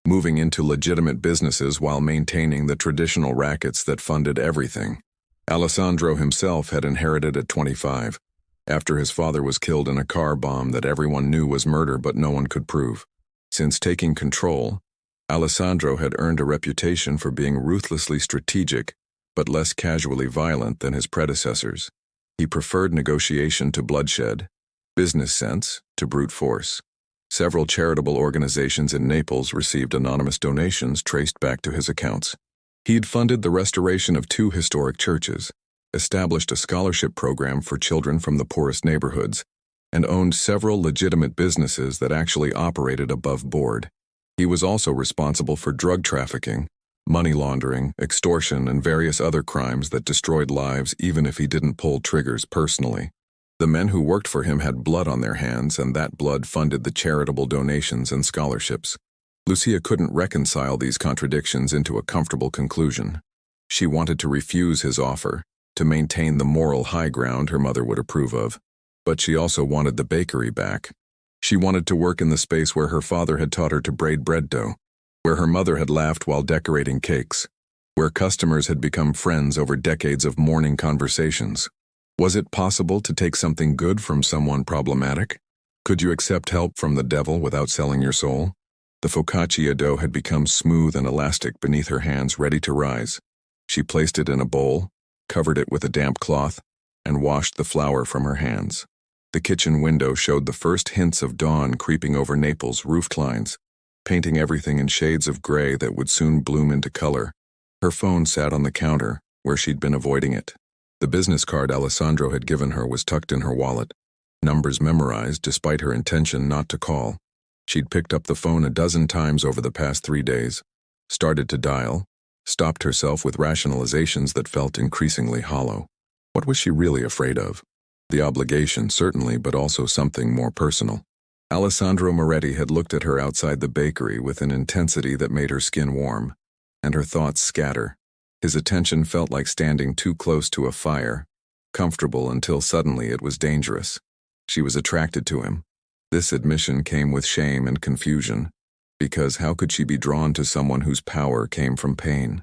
moving into legitimate businesses while maintaining the traditional rackets that funded everything. Alessandro himself had inherited at 25, after his father was killed in a car bomb that everyone knew was murder but no one could prove. Since taking control, Alessandro had earned a reputation for being ruthlessly strategic but less casually violent than his predecessors. He preferred negotiation to bloodshed, business sense to brute force. Several charitable organizations in Naples received anonymous donations traced back to his accounts. He'd funded the restoration of 2 historic churches, established a scholarship program for children from the poorest neighborhoods, and owned several legitimate businesses that actually operated above board. He was also responsible for drug trafficking, money laundering, extortion, and various other crimes that destroyed lives even if he didn't pull triggers personally. The men who worked for him had blood on their hands, and that blood funded the charitable donations and scholarships. Lucia couldn't reconcile these contradictions into a comfortable conclusion. She wanted to refuse his offer, to maintain the moral high ground her mother would approve of. But she also wanted the bakery back. She wanted to work in the space where her father had taught her to braid bread dough. where her mother had laughed while decorating cakes, where customers had become friends over decades of morning conversations. Was it possible to take something good from someone problematic? Could you accept help from the devil without selling your soul? The focaccia dough had become smooth and elastic beneath her hands, ready to rise. She placed it in a bowl, covered it with a damp cloth, and washed the flour from her hands. The kitchen window showed the first hints of dawn creeping over Naples' roof lines, painting everything in shades of gray that would soon bloom into color. Her phone sat on the counter, where she'd been avoiding it. The business card Alessandro had given her was tucked in her wallet, numbers memorized despite her intention not to call. She'd picked up the phone a dozen times over the past 3 days, started to dial, stopped herself with rationalizations that felt increasingly hollow. What was she really afraid of? The obligation, certainly, but also something more personal. Alessandro Moretti had looked at her outside the bakery with an intensity that made her skin warm, and her thoughts scatter. His attention felt like standing too close to a fire, comfortable until suddenly it was dangerous. She was attracted to him. This admission came with shame and confusion, because how could she be drawn to someone whose power came from pain?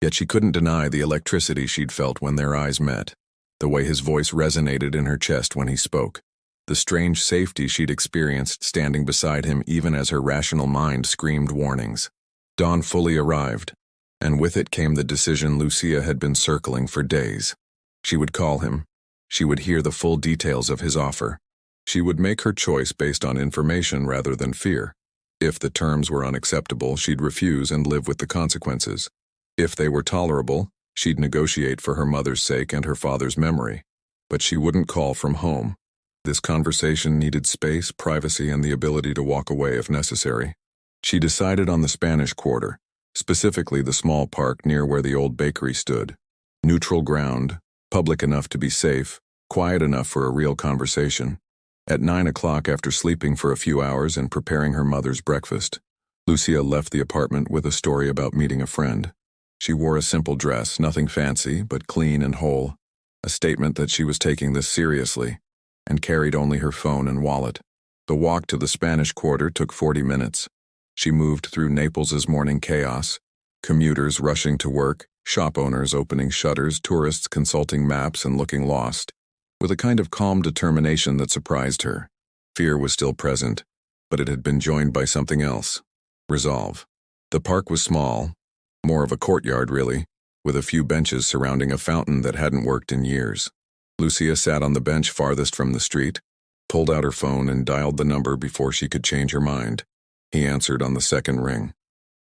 Yet she couldn't deny the electricity she'd felt when their eyes met, the way his voice resonated in her chest when he spoke, the strange safety she'd experienced standing beside him even as her rational mind screamed warnings. Dawn fully arrived, and with it came the decision Lucia had been circling for days. She would call him. She would hear the full details of his offer. She would make her choice based on information rather than fear. If the terms were unacceptable, she'd refuse and live with the consequences. If they were tolerable, she'd negotiate for her mother's sake and her father's memory. But she wouldn't call from home. This conversation needed space, privacy, and the ability to walk away if necessary. She decided on the Spanish Quarter, specifically the small park near where the old bakery stood. Neutral ground, public enough to be safe, quiet enough for a real conversation. At 9 o'clock, after sleeping for a few hours and preparing her mother's breakfast, Lucia left the apartment with a story about meeting a friend. She wore a simple dress, nothing fancy, but clean and whole, a statement that she was taking this seriously, and carried only her phone and wallet. The walk to the Spanish Quarter took 40 minutes. She moved through Naples's morning chaos, commuters rushing to work, shop owners opening shutters, tourists consulting maps and looking lost, with a kind of calm determination that surprised her. Fear was still present, but it had been joined by something else. Resolve. The park was small, more of a courtyard really, with a few benches surrounding a fountain that hadn't worked in years. Lucia sat on the bench farthest from the street, pulled out her phone and dialed the number before she could change her mind. He answered on the second ring.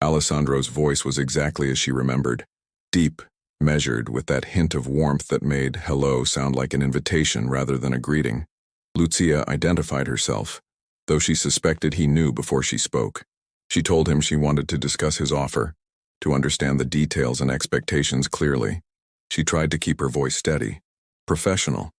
Alessandro's voice was exactly as she remembered, deep, measured, with that hint of warmth that made hello sound like an invitation rather than a greeting. Lucia identified herself, though she suspected he knew before she spoke. She told him she wanted to discuss his offer, to understand the details and expectations clearly. She tried to keep her voice steady, professional,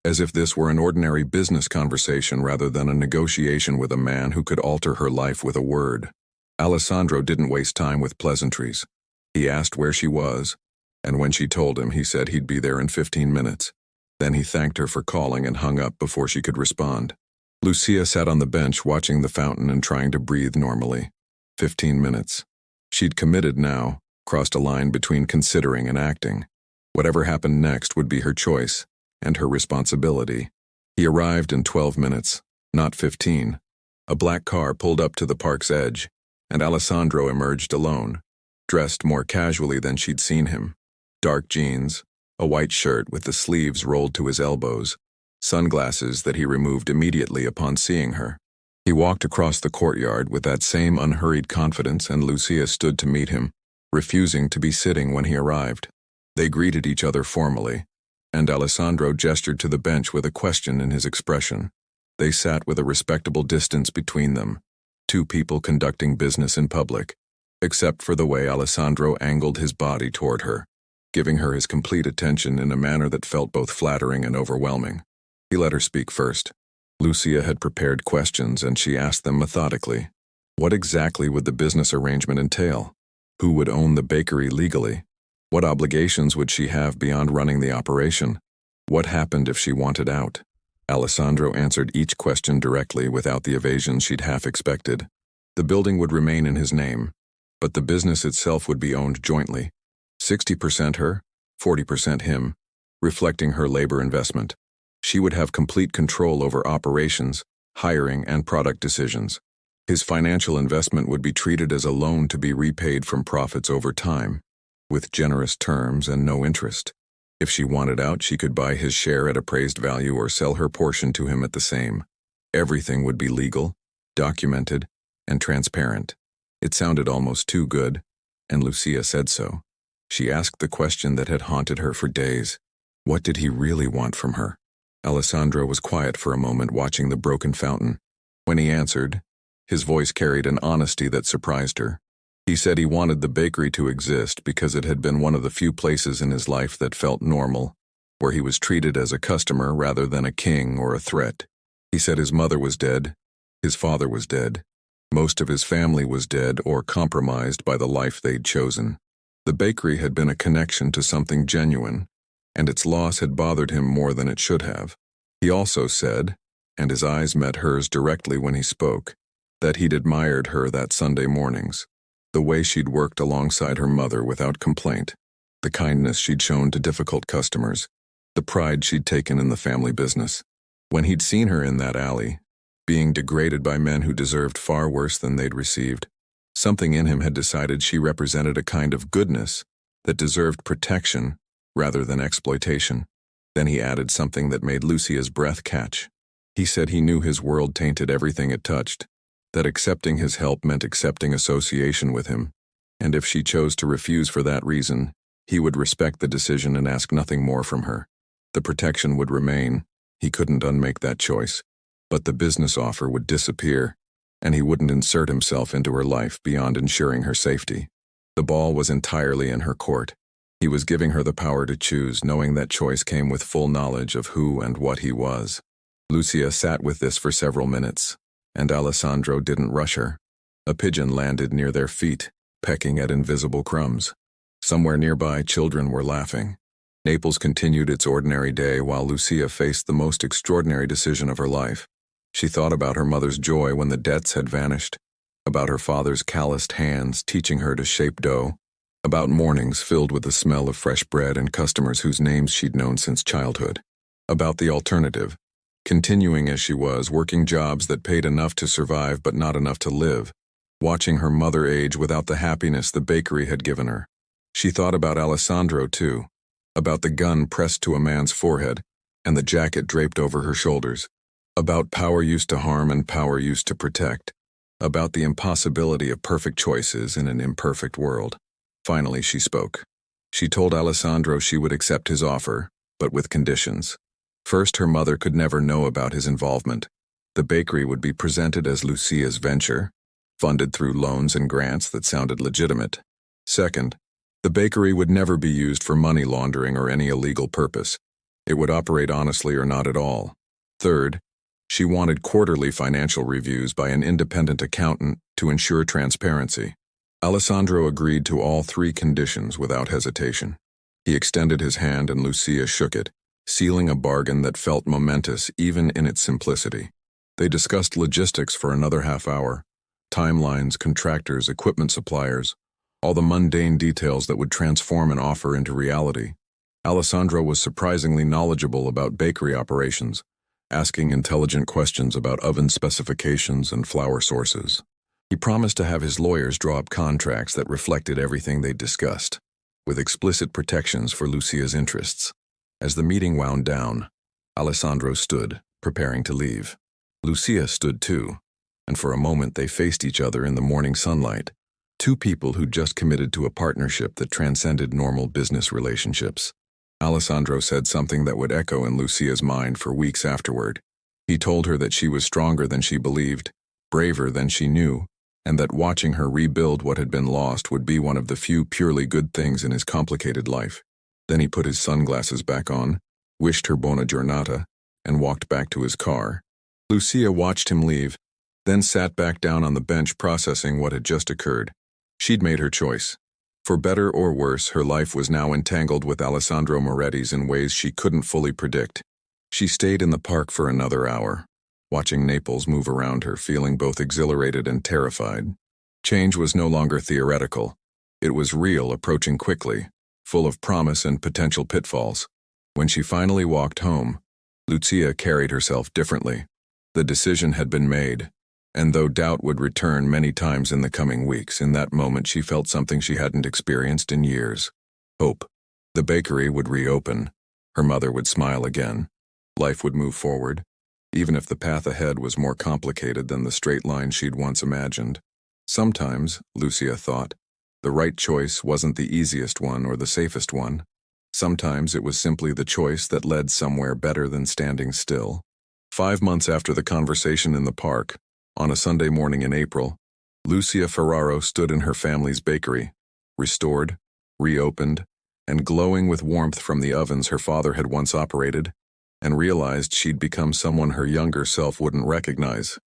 as if this were an ordinary business conversation rather than a negotiation with a man who could alter her life with a word. Alessandro didn't waste time with pleasantries. He asked where she was, and when she told him, he said he'd be there in 15 minutes. Then he thanked her for calling and hung up before she could respond. Lucia sat on the bench watching the fountain and trying to breathe normally. 15 minutes. She'd committed now, crossed a line between considering and acting. Whatever happened next would be her choice, and her responsibility. He arrived in 12 minutes, not 15. A black car pulled up to the park's edge, and Alessandro emerged alone, dressed more casually than she'd seen him. Dark jeans, a white shirt with the sleeves rolled to his elbows, sunglasses that he removed immediately upon seeing her. He walked across the courtyard with that same unhurried confidence, and Lucia stood to meet him, refusing to be sitting when he arrived. They greeted each other formally, and Alessandro gestured to the bench with a question in his expression. They sat with a respectable distance between them, two people conducting business in public, except for the way Alessandro angled his body toward her, giving her his complete attention in a manner that felt both flattering and overwhelming. He let her speak first. Lucia had prepared questions, and she asked them methodically. What exactly would the business arrangement entail? Who would own the bakery legally? What obligations would she have beyond running the operation? What happened if she wanted out? Alessandro answered each question directly without the evasion she'd half expected. The building would remain in his name. but the business itself would be owned jointly. 60% her, 40% him, reflecting her labor investment. She would have complete control over operations, hiring, and product decisions. His financial investment would be treated as a loan to be repaid from profits over time, with generous terms and no interest. If she wanted out, she could buy his share at appraised value or sell her portion to him at the same. Everything would be legal, documented, and transparent. It sounded almost too good, and Lucia said so. She asked the question that had haunted her for days. What did he really want from her? Alessandro was quiet for a moment, watching the broken fountain. When he answered, his voice carried an honesty that surprised her. He said he wanted the bakery to exist because it had been one of the few places in his life that felt normal, where he was treated as a customer rather than a king or a threat. He said his mother was dead, his father was dead, most of his family was dead or compromised by the life they'd chosen. The bakery had been a connection to something genuine, and its loss had bothered him more than it should have. He also said, and his eyes met hers directly when he spoke, that he'd admired her that Sunday mornings. The way she'd worked alongside her mother without complaint, the kindness she'd shown to difficult customers, the pride she'd taken in the family business. When he'd seen her in that alley, being degraded by men who deserved far worse than they'd received, something in him had decided she represented a kind of goodness that deserved protection rather than exploitation. Then he added something that made Lucia's breath catch. He said he knew his world tainted everything it touched, that accepting his help meant accepting association with him, and if she chose to refuse for that reason, he would respect the decision and ask nothing more from her. The protection would remain, he couldn't unmake that choice, but the business offer would disappear, and he wouldn't insert himself into her life beyond ensuring her safety. The ball was entirely in her court. He was giving her the power to choose, knowing that choice came with full knowledge of who and what he was. Lucia sat with this for several minutes, and Alessandro didn't rush her. A pigeon landed near their feet, pecking at invisible crumbs. Somewhere nearby, children were laughing. Naples continued its ordinary day while Lucia faced the most extraordinary decision of her life. She thought about her mother's joy when the debts had vanished, about her father's calloused hands teaching her to shape dough, about mornings filled with the smell of fresh bread and customers whose names she'd known since childhood, about the alternative, continuing as she was, working jobs that paid enough to survive but not enough to live, watching her mother age without the happiness the bakery had given her. She thought about Alessandro too, about the gun pressed to a man's forehead and the jacket draped over her shoulders, about power used to harm and power used to protect, about the impossibility of perfect choices in an imperfect world. Finally, she spoke. She told Alessandro she would accept his offer, but with conditions. First, her mother could never know about his involvement. The bakery would be presented as Lucia's venture, funded through loans and grants that sounded legitimate. Second, the bakery would never be used for money laundering or any illegal purpose. It would operate honestly or not at all. Third, she wanted quarterly financial reviews by an independent accountant to ensure transparency. Alessandro agreed to all three conditions without hesitation. He extended his hand and Lucia shook it, sealing a bargain that felt momentous even in its simplicity. They discussed logistics for another half hour, timelines, contractors, equipment suppliers, all the mundane details that would transform an offer into reality. Alessandro was surprisingly knowledgeable about bakery operations, asking intelligent questions about oven specifications and flour sources. He promised to have his lawyers draw up contracts that reflected everything they'd discussed, with explicit protections for Lucia's interests. As the meeting wound down, Alessandro stood, preparing to leave. Lucia stood too, and for a moment they faced each other in the morning sunlight, two people who'd just committed to a partnership that transcended normal business relationships. Alessandro said something that would echo in Lucia's mind for weeks afterward. He told her that she was stronger than she believed, braver than she knew, and that watching her rebuild what had been lost would be one of the few purely good things in his complicated life. Then he put his sunglasses back on, wished her buona giornata, and walked back to his car. Lucia watched him leave, then sat back down on the bench processing what had just occurred. She'd made her choice. For better or worse, her life was now entangled with Alessandro Moretti's in ways she couldn't fully predict. She stayed in the park for another hour, watching Naples move around her, feeling both exhilarated and terrified. Change was no longer theoretical. It was real, approaching quickly, full of promise and potential pitfalls. When she finally walked home, Lucia carried herself differently. The decision had been made, and though doubt would return many times in the coming weeks, in that moment she felt something she hadn't experienced in years. Hope. The bakery would reopen. Her mother would smile again. Life would move forward, even if the path ahead was more complicated than the straight line she'd once imagined. Sometimes, Lucia thought, the right choice wasn't the easiest one or the safest one. Sometimes it was simply the choice that led somewhere better than standing still. 5 months after the conversation in the park, on a Sunday morning in April, Lucia Ferraro stood in her family's bakery, restored, reopened, and glowing with warmth from the ovens her father had once operated, and realized she'd become someone her younger self wouldn't recognize.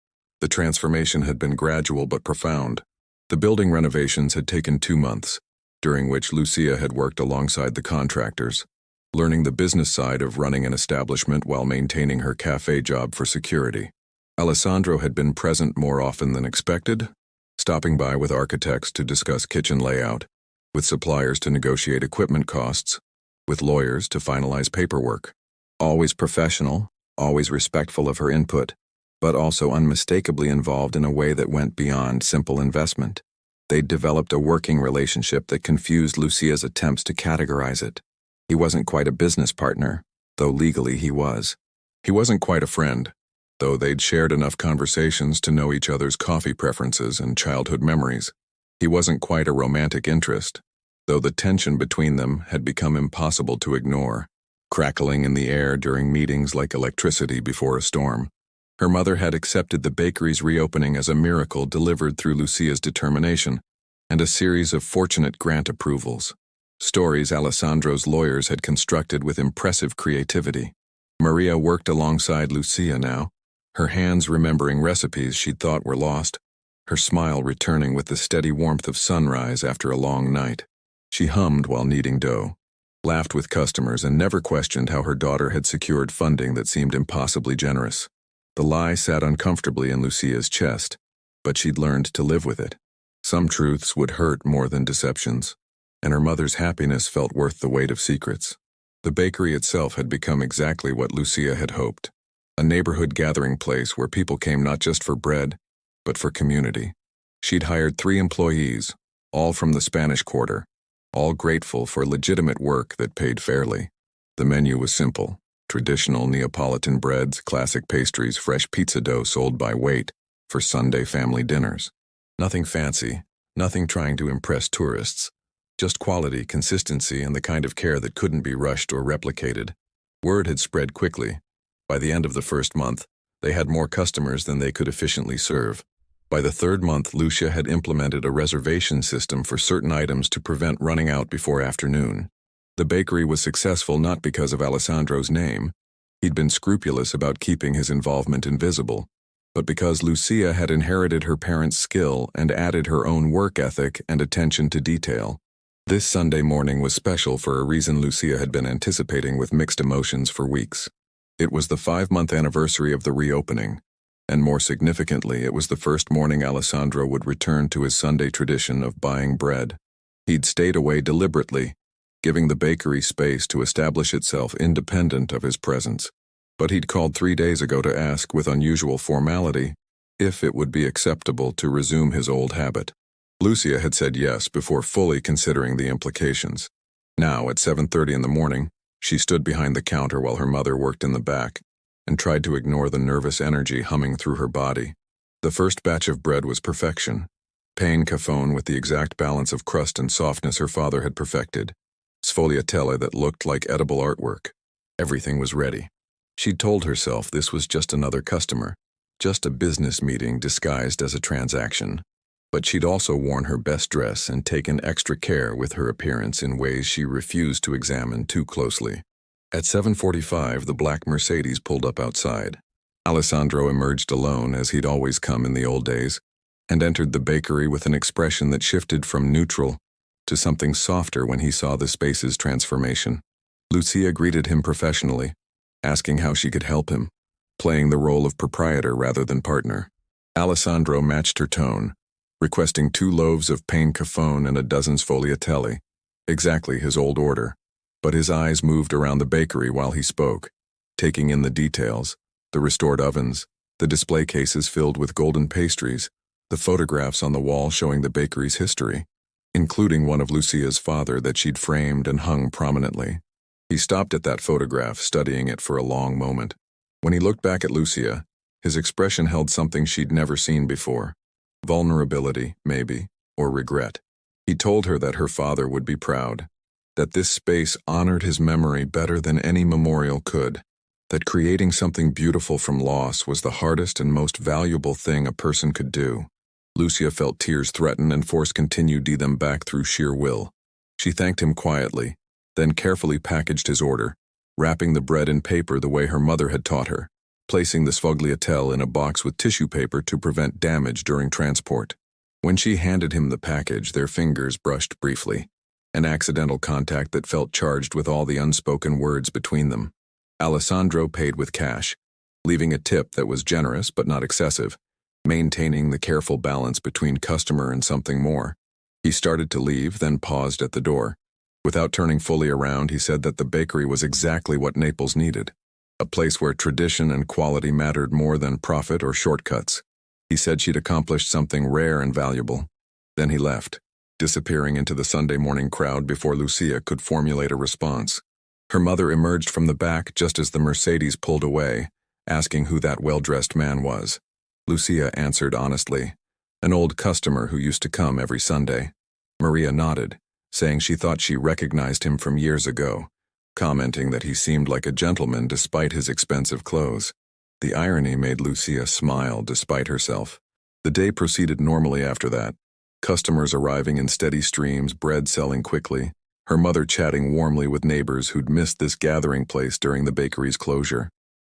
The transformation had been gradual but profound. The building renovations had taken 2 months, during which Lucia had worked alongside the contractors, learning the business side of running an establishment while maintaining her cafe job for security. Alessandro had been present more often than expected, stopping by with architects to discuss kitchen layout, with suppliers to negotiate equipment costs, with lawyers to finalize paperwork. Always professional, always respectful of her input, but also unmistakably involved in a way that went beyond simple investment. They'd developed a working relationship that confused Lucia's attempts to categorize it. He wasn't quite a business partner, though legally he was. He wasn't quite a friend, though they'd shared enough conversations to know each other's coffee preferences and childhood memories. He wasn't quite a romantic interest, though the tension between them had become impossible to ignore, crackling in the air during meetings like electricity before a storm. Her mother had accepted the bakery's reopening as a miracle delivered through Lucia's determination and a series of fortunate grant approvals. Stories Alessandro's lawyers had constructed with impressive creativity. Maria worked alongside Lucia now, her hands remembering recipes she'd thought were lost, her smile returning with the steady warmth of sunrise after a long night. She hummed while kneading dough, laughed with customers, and never questioned how her daughter had secured funding that seemed impossibly generous. The lie sat uncomfortably in Lucia's chest, but she'd learned to live with it. Some truths would hurt more than deceptions, and her mother's happiness felt worth the weight of secrets. The bakery itself had become exactly what Lucia had hoped, a neighborhood gathering place where people came not just for bread, but for community. She'd hired 3 employees, all from the Spanish Quarter, all grateful for legitimate work that paid fairly. The menu was simple: traditional Neapolitan breads, classic pastries, fresh pizza dough sold by weight for Sunday family dinners. Nothing fancy, nothing trying to impress tourists, just quality, consistency, and the kind of care that couldn't be rushed or replicated. Word had spread quickly. By the end of the first month, they had more customers than they could efficiently serve. By the 3rd month, Lucia had implemented a reservation system for certain items to prevent running out before afternoon. The bakery was successful not because of Alessandro's name. He'd been scrupulous about keeping his involvement invisible, but because Lucia had inherited her parents' skill and added her own work ethic and attention to detail. This Sunday morning was special for a reason Lucia had been anticipating with mixed emotions for weeks. It was the 5-month anniversary of the reopening, and more significantly, it was the first morning Alessandro would return to his Sunday tradition of buying bread. He'd stayed away deliberately, giving the bakery space to establish itself independent of his presence. But he'd called 3 days ago to ask, with unusual formality, if it would be acceptable to resume his old habit. Lucia had said yes before fully considering the implications. Now, at 7:30 in the morning, she stood behind the counter while her mother worked in the back and tried to ignore the nervous energy humming through her body. The first batch of bread was perfection, pain caffone with the exact balance of crust and softness her father had perfected, sfogliatella that looked like edible artwork. Everything was ready. She'd told herself this was just another customer, just a business meeting disguised as a transaction. But she'd also worn her best dress and taken extra care with her appearance in ways she refused to examine too closely. At 7:45, the black Mercedes pulled up outside. Alessandro emerged alone, as he'd always come in the old days, and entered the bakery with an expression that shifted from neutral to something softer when he saw the space's transformation. Lucia greeted him professionally, asking how she could help him, playing the role of proprietor rather than partner. Alessandro matched her tone, requesting 2 loaves of pain caffone and a dozen sfogliatelli, exactly his old order. But his eyes moved around the bakery while he spoke, taking in the details, the restored ovens, the display cases filled with golden pastries, the photographs on the wall showing the bakery's history, including one of Lucia's father that she'd framed and hung prominently. He stopped at that photograph, studying it for a long moment. When he looked back at Lucia, his expression held something she'd never seen before. Vulnerability, maybe, or regret. He told her that her father would be proud, that this space honored his memory better than any memorial could, that creating something beautiful from loss was the hardest and most valuable thing a person could do. Lucia felt tears threaten and force continued them back through sheer will. She thanked him quietly, then carefully packaged his order, wrapping the bread in paper the way her mother had taught her, placing the sfogliatelle in a box with tissue paper to prevent damage during transport. When she handed him the package, their fingers brushed briefly, an accidental contact that felt charged with all the unspoken words between them. Alessandro paid with cash, leaving a tip that was generous but not excessive, maintaining the careful balance between customer and something more. He started to leave, then paused at the door. Without turning fully around, he said that the bakery was exactly what Naples needed, a place where tradition and quality mattered more than profit or shortcuts. He said she'd accomplished something rare and valuable. Then he left, disappearing into the Sunday morning crowd before Lucia could formulate a response. Her mother emerged from the back just as the Mercedes pulled away, asking who that well-dressed man was. Lucia answered honestly, an old customer who used to come every Sunday. Maria nodded, saying she thought she recognized him from years ago, commenting that he seemed like a gentleman despite his expensive clothes. The irony made Lucia smile despite herself. The day proceeded normally after that, customers arriving in steady streams, bread selling quickly, her mother chatting warmly with neighbors who'd missed this gathering place during the bakery's closure.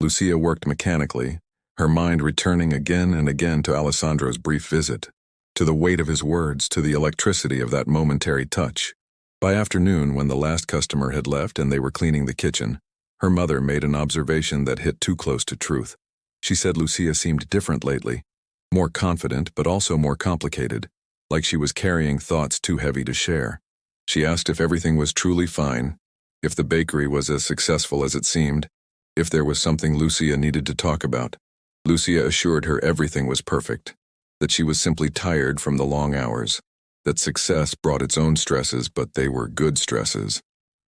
Lucia worked mechanically, her mind returning again and again to Alessandro's brief visit, to the weight of his words, to the electricity of that momentary touch. By afternoon, when the last customer had left and they were cleaning the kitchen, her mother made an observation that hit too close to truth. She said Lucia seemed different lately, more confident but also more complicated, like she was carrying thoughts too heavy to share. She asked if everything was truly fine, if the bakery was as successful as it seemed, if there was something Lucia needed to talk about. Lucia assured her everything was perfect, that she was simply tired from the long hours, that success brought its own stresses, but they were good stresses.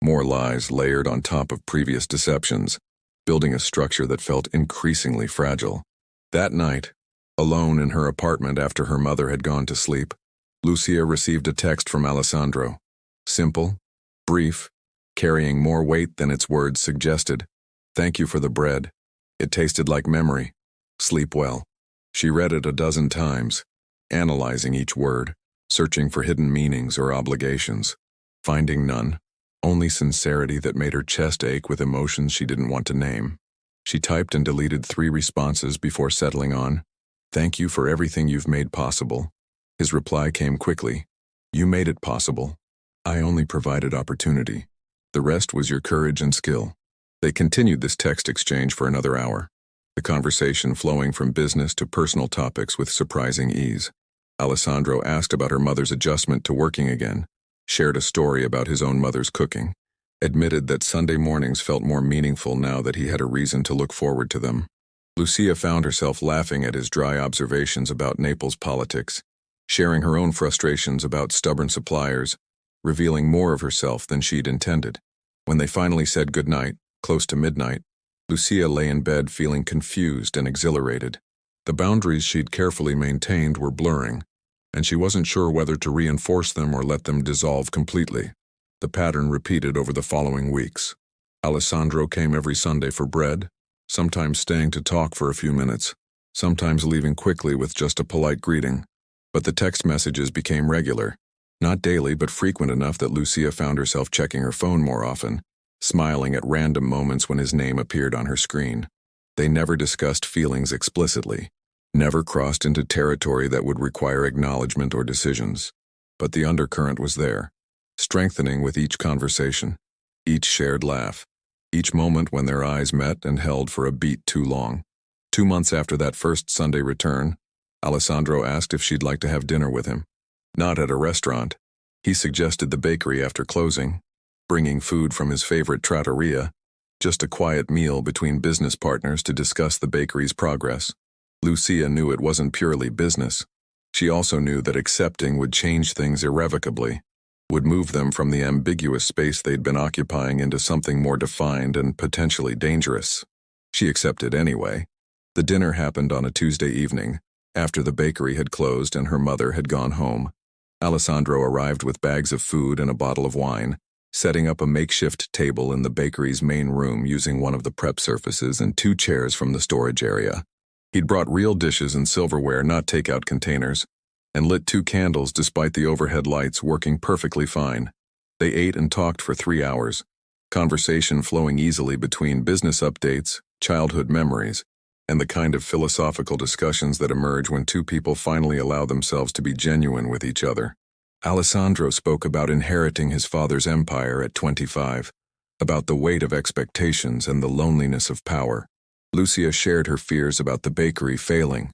More lies layered on top of previous deceptions, building a structure that felt increasingly fragile. That night, alone in her apartment after her mother had gone to sleep, Lucia received a text from Alessandro. Simple, brief, carrying more weight than its words suggested. Thank you for the bread. It tasted like memory. Sleep well. She read it a dozen times, analyzing each word, searching for hidden meanings or obligations. Finding none, only sincerity that made her chest ache with emotions she didn't want to name. She typed and deleted 3 responses before settling on, "Thank you for everything you've made possible." His reply came quickly. "You made it possible. I only provided opportunity. The rest was your courage and skill." They continued this text exchange for another hour, the conversation flowing from business to personal topics with surprising ease. Alessandro asked about her mother's adjustment to working again, shared a story about his own mother's cooking, admitted that Sunday mornings felt more meaningful now that he had a reason to look forward to them. Lucia found herself laughing at his dry observations about Naples politics, sharing her own frustrations about stubborn suppliers, revealing more of herself than she'd intended. When they finally said goodnight, close to midnight, Lucia lay in bed feeling confused and exhilarated. The boundaries she'd carefully maintained were blurring, and she wasn't sure whether to reinforce them or let them dissolve completely. The pattern repeated over the following weeks. Alessandro came every Sunday for bread, sometimes staying to talk for a few minutes, sometimes leaving quickly with just a polite greeting. But the text messages became regular, not daily but frequent enough that Lucia found herself checking her phone more often, smiling at random moments when his name appeared on her screen. They never discussed feelings explicitly, never crossed into territory that would require acknowledgement or decisions. But the undercurrent was there, strengthening with each conversation, each shared laugh, each moment when their eyes met and held for a beat too long. 2 months after that first Sunday return, Alessandro asked if she'd like to have dinner with him. Not at a restaurant. He suggested the bakery after closing, bringing food from his favorite trattoria, just a quiet meal between business partners to discuss the bakery's progress. Lucia knew it wasn't purely business. She also knew that accepting would change things irrevocably, would move them from the ambiguous space they'd been occupying into something more defined and potentially dangerous. She accepted anyway. The dinner happened on a Tuesday evening, after the bakery had closed and her mother had gone home. Alessandro arrived with bags of food and a bottle of wine, setting up a makeshift table in the bakery's main room using one of the prep surfaces and 2 chairs from the storage area. He'd brought real dishes and silverware, not takeout containers, and lit 2 candles despite the overhead lights working perfectly fine. They ate and talked for 3 hours, conversation flowing easily between business updates, childhood memories, and the kind of philosophical discussions that emerge when 2 people finally allow themselves to be genuine with each other. Alessandro spoke about inheriting his father's empire at 25, about the weight of expectations and the loneliness of power. Lucia shared her fears about the bakery failing,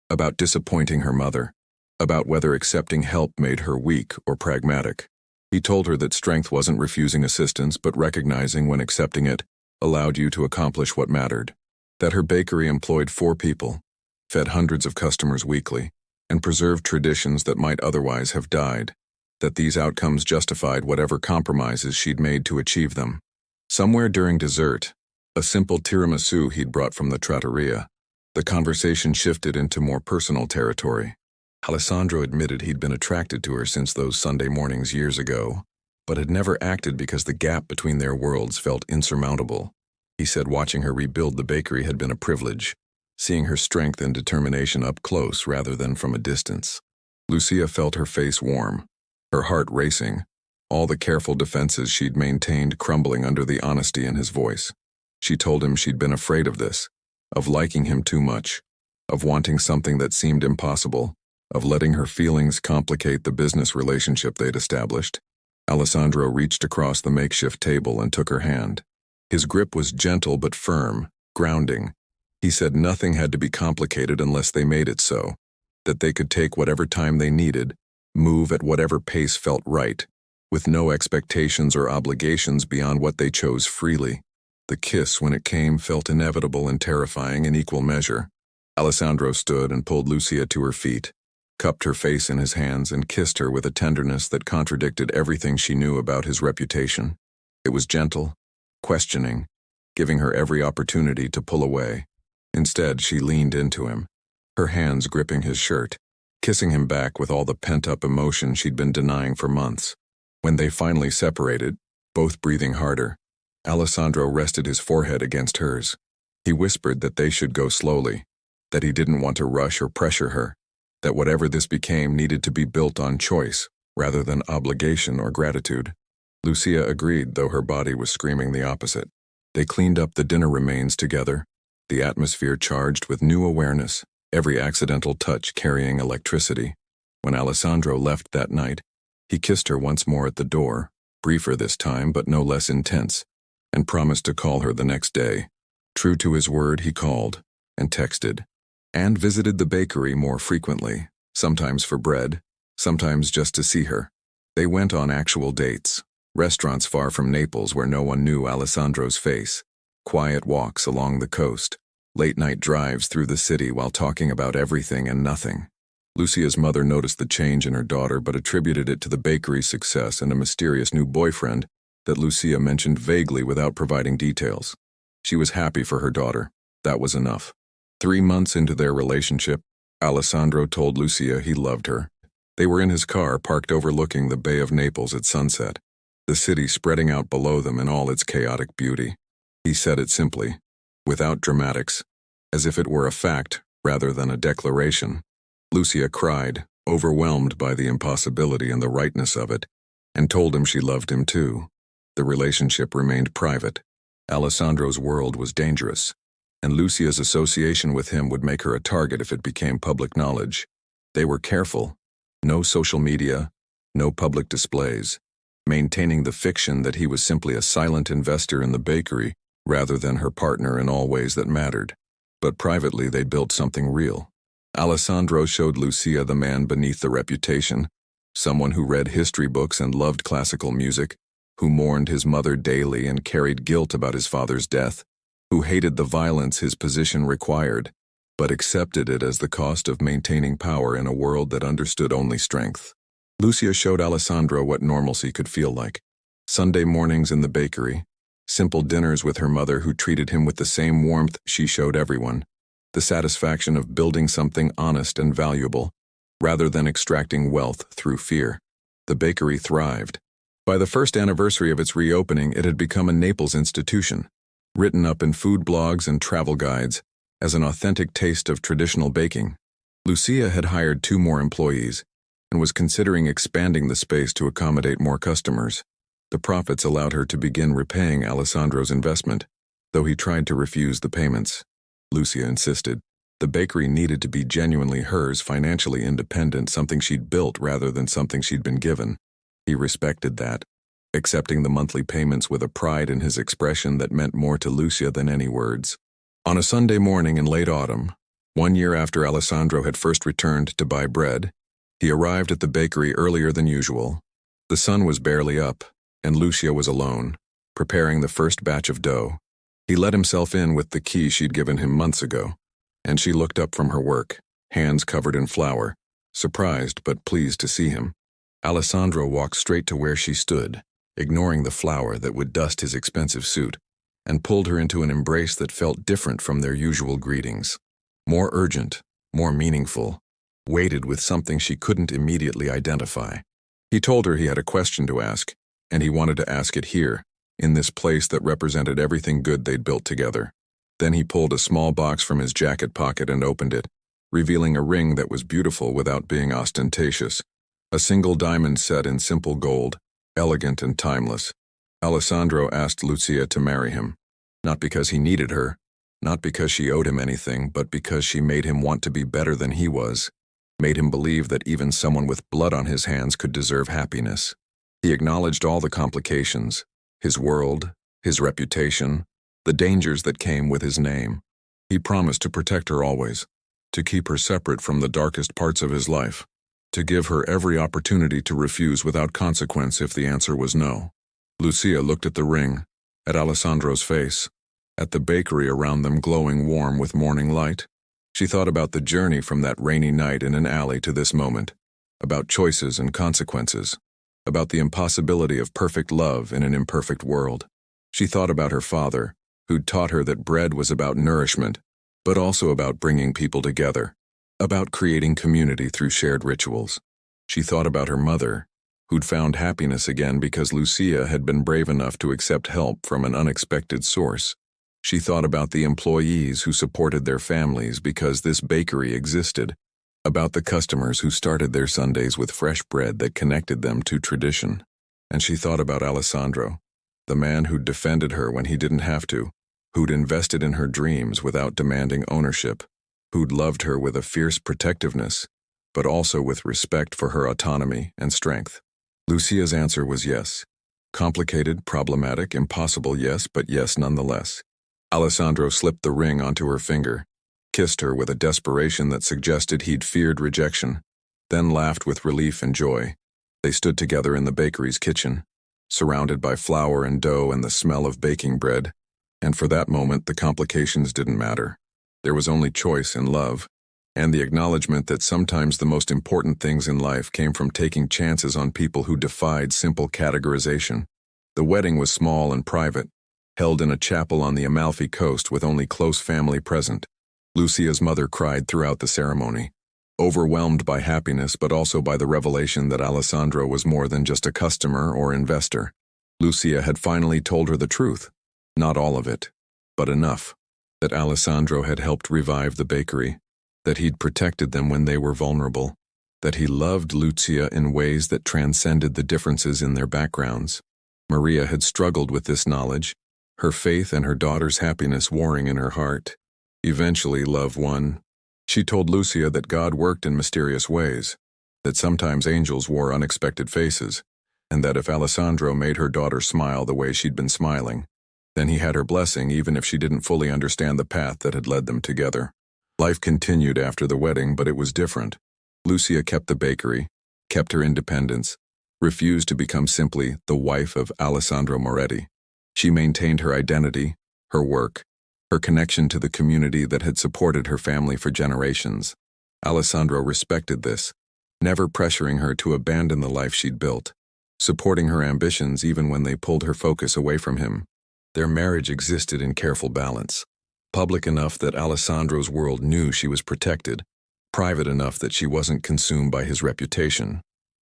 about disappointing her mother, about whether accepting help made her weak or pragmatic. He told her that strength wasn't refusing assistance but recognizing when accepting it allowed you to accomplish what mattered. That her bakery employed 4 people, fed hundreds of customers weekly, and preserved traditions that might otherwise have died. That these outcomes justified whatever compromises she'd made to achieve them. Somewhere during dessert, a simple tiramisu he'd brought from the trattoria, the conversation shifted into more personal territory. Alessandro admitted he'd been attracted to her since those Sunday mornings years ago, but had never acted because the gap between their worlds felt insurmountable. He said watching her rebuild the bakery had been a privilege, seeing her strength and determination up close rather than from a distance. Lucia felt her face warm, her heart racing, all the careful defenses she'd maintained crumbling under the honesty in his voice. She told him she'd been afraid of this, of liking him too much, of wanting something that seemed impossible, of letting her feelings complicate the business relationship they'd established. Alessandro reached across the makeshift table and took her hand. His grip was gentle but firm, grounding. He said nothing had to be complicated unless they made it so, that they could take whatever time they needed, move at whatever pace felt right, with no expectations or obligations beyond what they chose freely. The kiss, when it came, felt inevitable and terrifying in equal measure. Alessandro stood and pulled Lucia to her feet, cupped her face in his hands and kissed her with a tenderness that contradicted everything she knew about his reputation. It was gentle, questioning, giving her every opportunity to pull away. Instead, she leaned into him, her hands gripping his shirt, kissing him back with all the pent-up emotion she'd been denying for months. When they finally separated, both breathing harder, Alessandro rested his forehead against hers. He whispered that they should go slowly, that he didn't want to rush or pressure her, that whatever this became needed to be built on choice, rather than obligation or gratitude. Lucia agreed, though her body was screaming the opposite. They cleaned up the dinner remains together, the atmosphere charged with new awareness, every accidental touch carrying electricity. When Alessandro left that night, he kissed her once more at the door, briefer this time but no less intense, and promised to call her the next day. True to his word, he called, and texted, and visited the bakery more frequently, sometimes for bread, sometimes just to see her. They went on actual dates, restaurants far from Naples where no one knew Alessandro's face, quiet walks along the coast, late-night drives through the city while talking about everything and nothing. Lucia's mother noticed the change in her daughter but attributed it to the bakery's success and a mysterious new boyfriend that Lucia mentioned vaguely without providing details. She was happy for her daughter. That was enough. 3 months into their relationship, Alessandro told Lucia he loved her. They were in his car parked overlooking the Bay of Naples at sunset, the city spreading out below them in all its chaotic beauty. He said it simply, without dramatics, as if it were a fact rather than a declaration. Lucia cried, overwhelmed by the impossibility and the rightness of it, and told him she loved him too. The relationship remained private. Alessandro's world was dangerous, and Lucia's association with him would make her a target if it became public knowledge. They were careful. No social media, no public displays, maintaining the fiction that he was simply a silent investor in the bakery rather than her partner in all ways that mattered. But privately they built something real. Alessandro showed Lucia the man beneath the reputation, someone who read history books and loved classical music, who mourned his mother daily and carried guilt about his father's death, who hated the violence his position required, but accepted it as the cost of maintaining power in a world that understood only strength. Lucia showed Alessandro what normalcy could feel like. Sunday mornings in the bakery, simple dinners with her mother who treated him with the same warmth she showed everyone, the satisfaction of building something honest and valuable, rather than extracting wealth through fear. The bakery thrived. By the first anniversary of its reopening, it had become a Naples institution, written up in food blogs and travel guides as an authentic taste of traditional baking. Lucia had hired 2 more employees and was considering expanding the space to accommodate more customers. The profits allowed her to begin repaying Alessandro's investment, though he tried to refuse the payments. Lucia insisted. The bakery needed to be genuinely hers, financially independent, something she'd built rather than something she'd been given. He respected that, accepting the monthly payments with a pride in his expression that meant more to Lucia than any words. On a Sunday morning in late autumn, 1 year after Alessandro had first returned to buy bread, he arrived at the bakery earlier than usual. The sun was barely up, and Lucia was alone, preparing the first batch of dough. He let himself in with the key she'd given him months ago, and she looked up from her work, hands covered in flour, surprised but pleased to see him. Alessandro walked straight to where she stood, ignoring the flour that would dust his expensive suit, and pulled her into an embrace that felt different from their usual greetings. More urgent, more meaningful, weighted with something she couldn't immediately identify. He told her he had a question to ask, and he wanted to ask it here, in this place that represented everything good they'd built together. Then he pulled a small box from his jacket pocket and opened it, revealing a ring that was beautiful without being ostentatious. A single diamond set in simple gold, elegant and timeless. Alessandro asked Lucia to marry him, not because he needed her, not because she owed him anything, but because she made him want to be better than he was, made him believe that even someone with blood on his hands could deserve happiness. He acknowledged all the complications, his world, his reputation, the dangers that came with his name. He promised to protect her always, to keep her separate from the darkest parts of his life, to give her every opportunity to refuse without consequence if the answer was no. Lucia looked at the ring, at Alessandro's face, at the bakery around them glowing warm with morning light. She thought about the journey from that rainy night in an alley to this moment, about choices and consequences, about the impossibility of perfect love in an imperfect world. She thought about her father, who'd taught her that bread was about nourishment, but also about bringing people together, about creating community through shared rituals. She thought about her mother, who'd found happiness again because Lucia had been brave enough to accept help from an unexpected source. She thought about the employees who supported their families because this bakery existed, about the customers who started their Sundays with fresh bread that connected them to tradition. And she thought about Alessandro, the man who'd defended her when he didn't have to, who'd invested in her dreams without demanding ownership, who'd loved her with a fierce protectiveness, but also with respect for her autonomy and strength. Lucia's answer was yes. Complicated, problematic, impossible, yes, but yes nonetheless. Alessandro slipped the ring onto her finger, kissed her with a desperation that suggested he'd feared rejection, then laughed with relief and joy. They stood together in the bakery's kitchen, surrounded by flour and dough and the smell of baking bread, and for that moment the complications didn't matter. There was only choice in love, and the acknowledgement that sometimes the most important things in life came from taking chances on people who defied simple categorization. The wedding was small and private, held in a chapel on the Amalfi Coast with only close family present. Lucia's mother cried throughout the ceremony, overwhelmed by happiness but also by the revelation that Alessandro was more than just a customer or investor. Lucia had finally told her the truth, not all of it, but enough, that Alessandro had helped revive the bakery, that he'd protected them when they were vulnerable, that he loved Lucia in ways that transcended the differences in their backgrounds. Maria had struggled with this knowledge, her faith and her daughter's happiness warring in her heart. Eventually, love won. She told Lucia that God worked in mysterious ways, that sometimes angels wore unexpected faces, and that if Alessandro made her daughter smile the way she'd been smiling, then he had her blessing even if she didn't fully understand the path that had led them together. Life continued after the wedding, but it was different. Lucia kept the bakery, kept her independence, refused to become simply the wife of Alessandro Moretti. She maintained her identity, her work, her connection to the community that had supported her family for generations. Alessandro respected this, never pressuring her to abandon the life she'd built, supporting her ambitions even when they pulled her focus away from him. Their marriage existed in careful balance, public enough that Alessandro's world knew she was protected, private enough that she wasn't consumed by his reputation.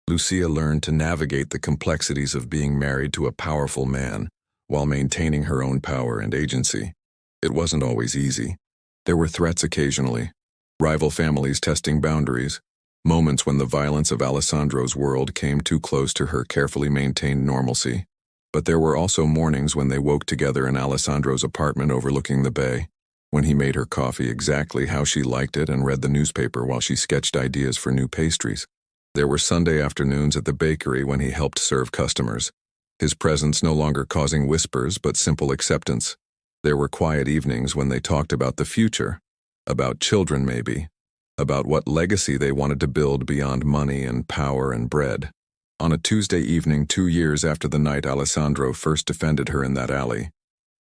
Lucia learned to navigate the complexities of being married to a powerful man while maintaining her own power and agency. It wasn't always easy. There were threats occasionally, rival families testing boundaries, moments when the violence of Alessandro's world came too close to her carefully maintained normalcy. But there were also mornings when they woke together in Alessandro's apartment overlooking the bay, when he made her coffee exactly how she liked it and read the newspaper while she sketched ideas for new pastries. There were Sunday afternoons at the bakery when he helped serve customers, his presence no longer causing whispers but simple acceptance. There were quiet evenings when they talked about the future, about children maybe, about what legacy they wanted to build beyond money and power and bread. On a Tuesday evening 2 years after the night Alessandro first defended her in that alley,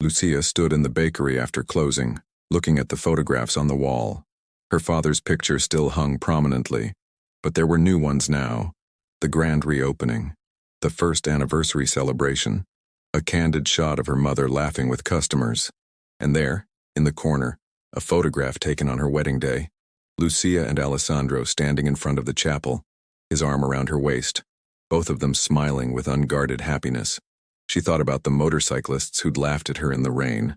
Lucia stood in the bakery after closing, looking at the photographs on the wall. Her father's picture still hung prominently, but there were new ones now. The grand reopening, the first anniversary celebration, a candid shot of her mother laughing with customers, and there, in the corner, a photograph taken on her wedding day. Lucia and Alessandro standing in front of the chapel, his arm around her waist, both of them smiling with unguarded happiness. She thought about the motorcyclists who'd laughed at her in the rain,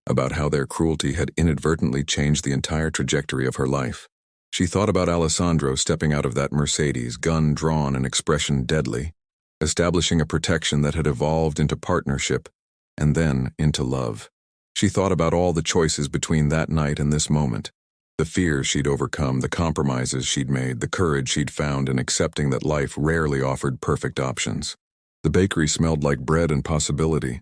about how their cruelty had inadvertently changed the entire trajectory of her life. She thought about Alessandro stepping out of that Mercedes, gun drawn and expression deadly, establishing a protection that had evolved into partnership and then into love. She thought about all the choices between that night and this moment, the fears she'd overcome, the compromises she'd made, the courage she'd found in accepting that life rarely offered perfect options. The bakery smelled like bread and possibility.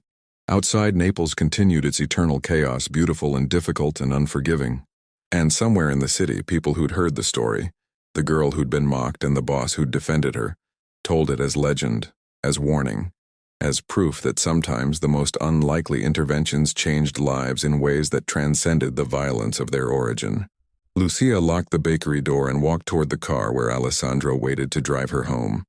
Outside, Naples continued its eternal chaos, beautiful and difficult and unforgiving. And somewhere in the city, people who'd heard the story, the girl who'd been mocked and the boss who'd defended her, told it as legend, as warning, as proof that sometimes the most unlikely interventions changed lives in ways that transcended the violence of their origin. Lucia locked the bakery door and walked toward the car where Alessandro waited to drive her home.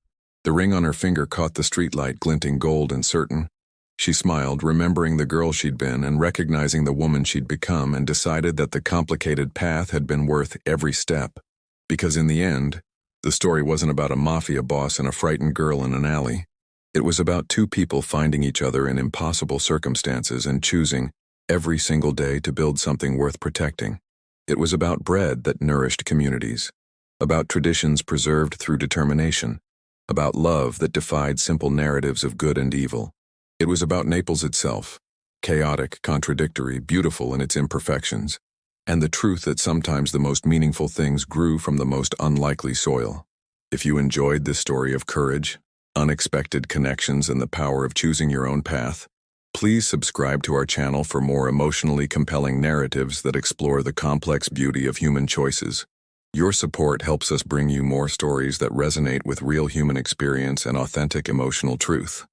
The ring on her finger caught the streetlight glinting gold and certain. She smiled, remembering the girl she'd been and recognizing the woman she'd become, and decided that the complicated path had been worth every step. Because in the end, the story wasn't about a mafia boss and a frightened girl in an alley. It was about two people finding each other in impossible circumstances and choosing, every single day, to build something worth protecting. It was about bread that nourished communities, about traditions preserved through determination, about love that defied simple narratives of good and evil. It was about Naples itself, chaotic, contradictory, beautiful in its imperfections, and the truth that sometimes the most meaningful things grew from the most unlikely soil. If you enjoyed this story of courage, unexpected connections, and the power of choosing your own path, please subscribe to our channel for more emotionally compelling narratives that explore the complex beauty of human choices. Your support helps us bring you more stories that resonate with real human experience and authentic emotional truth.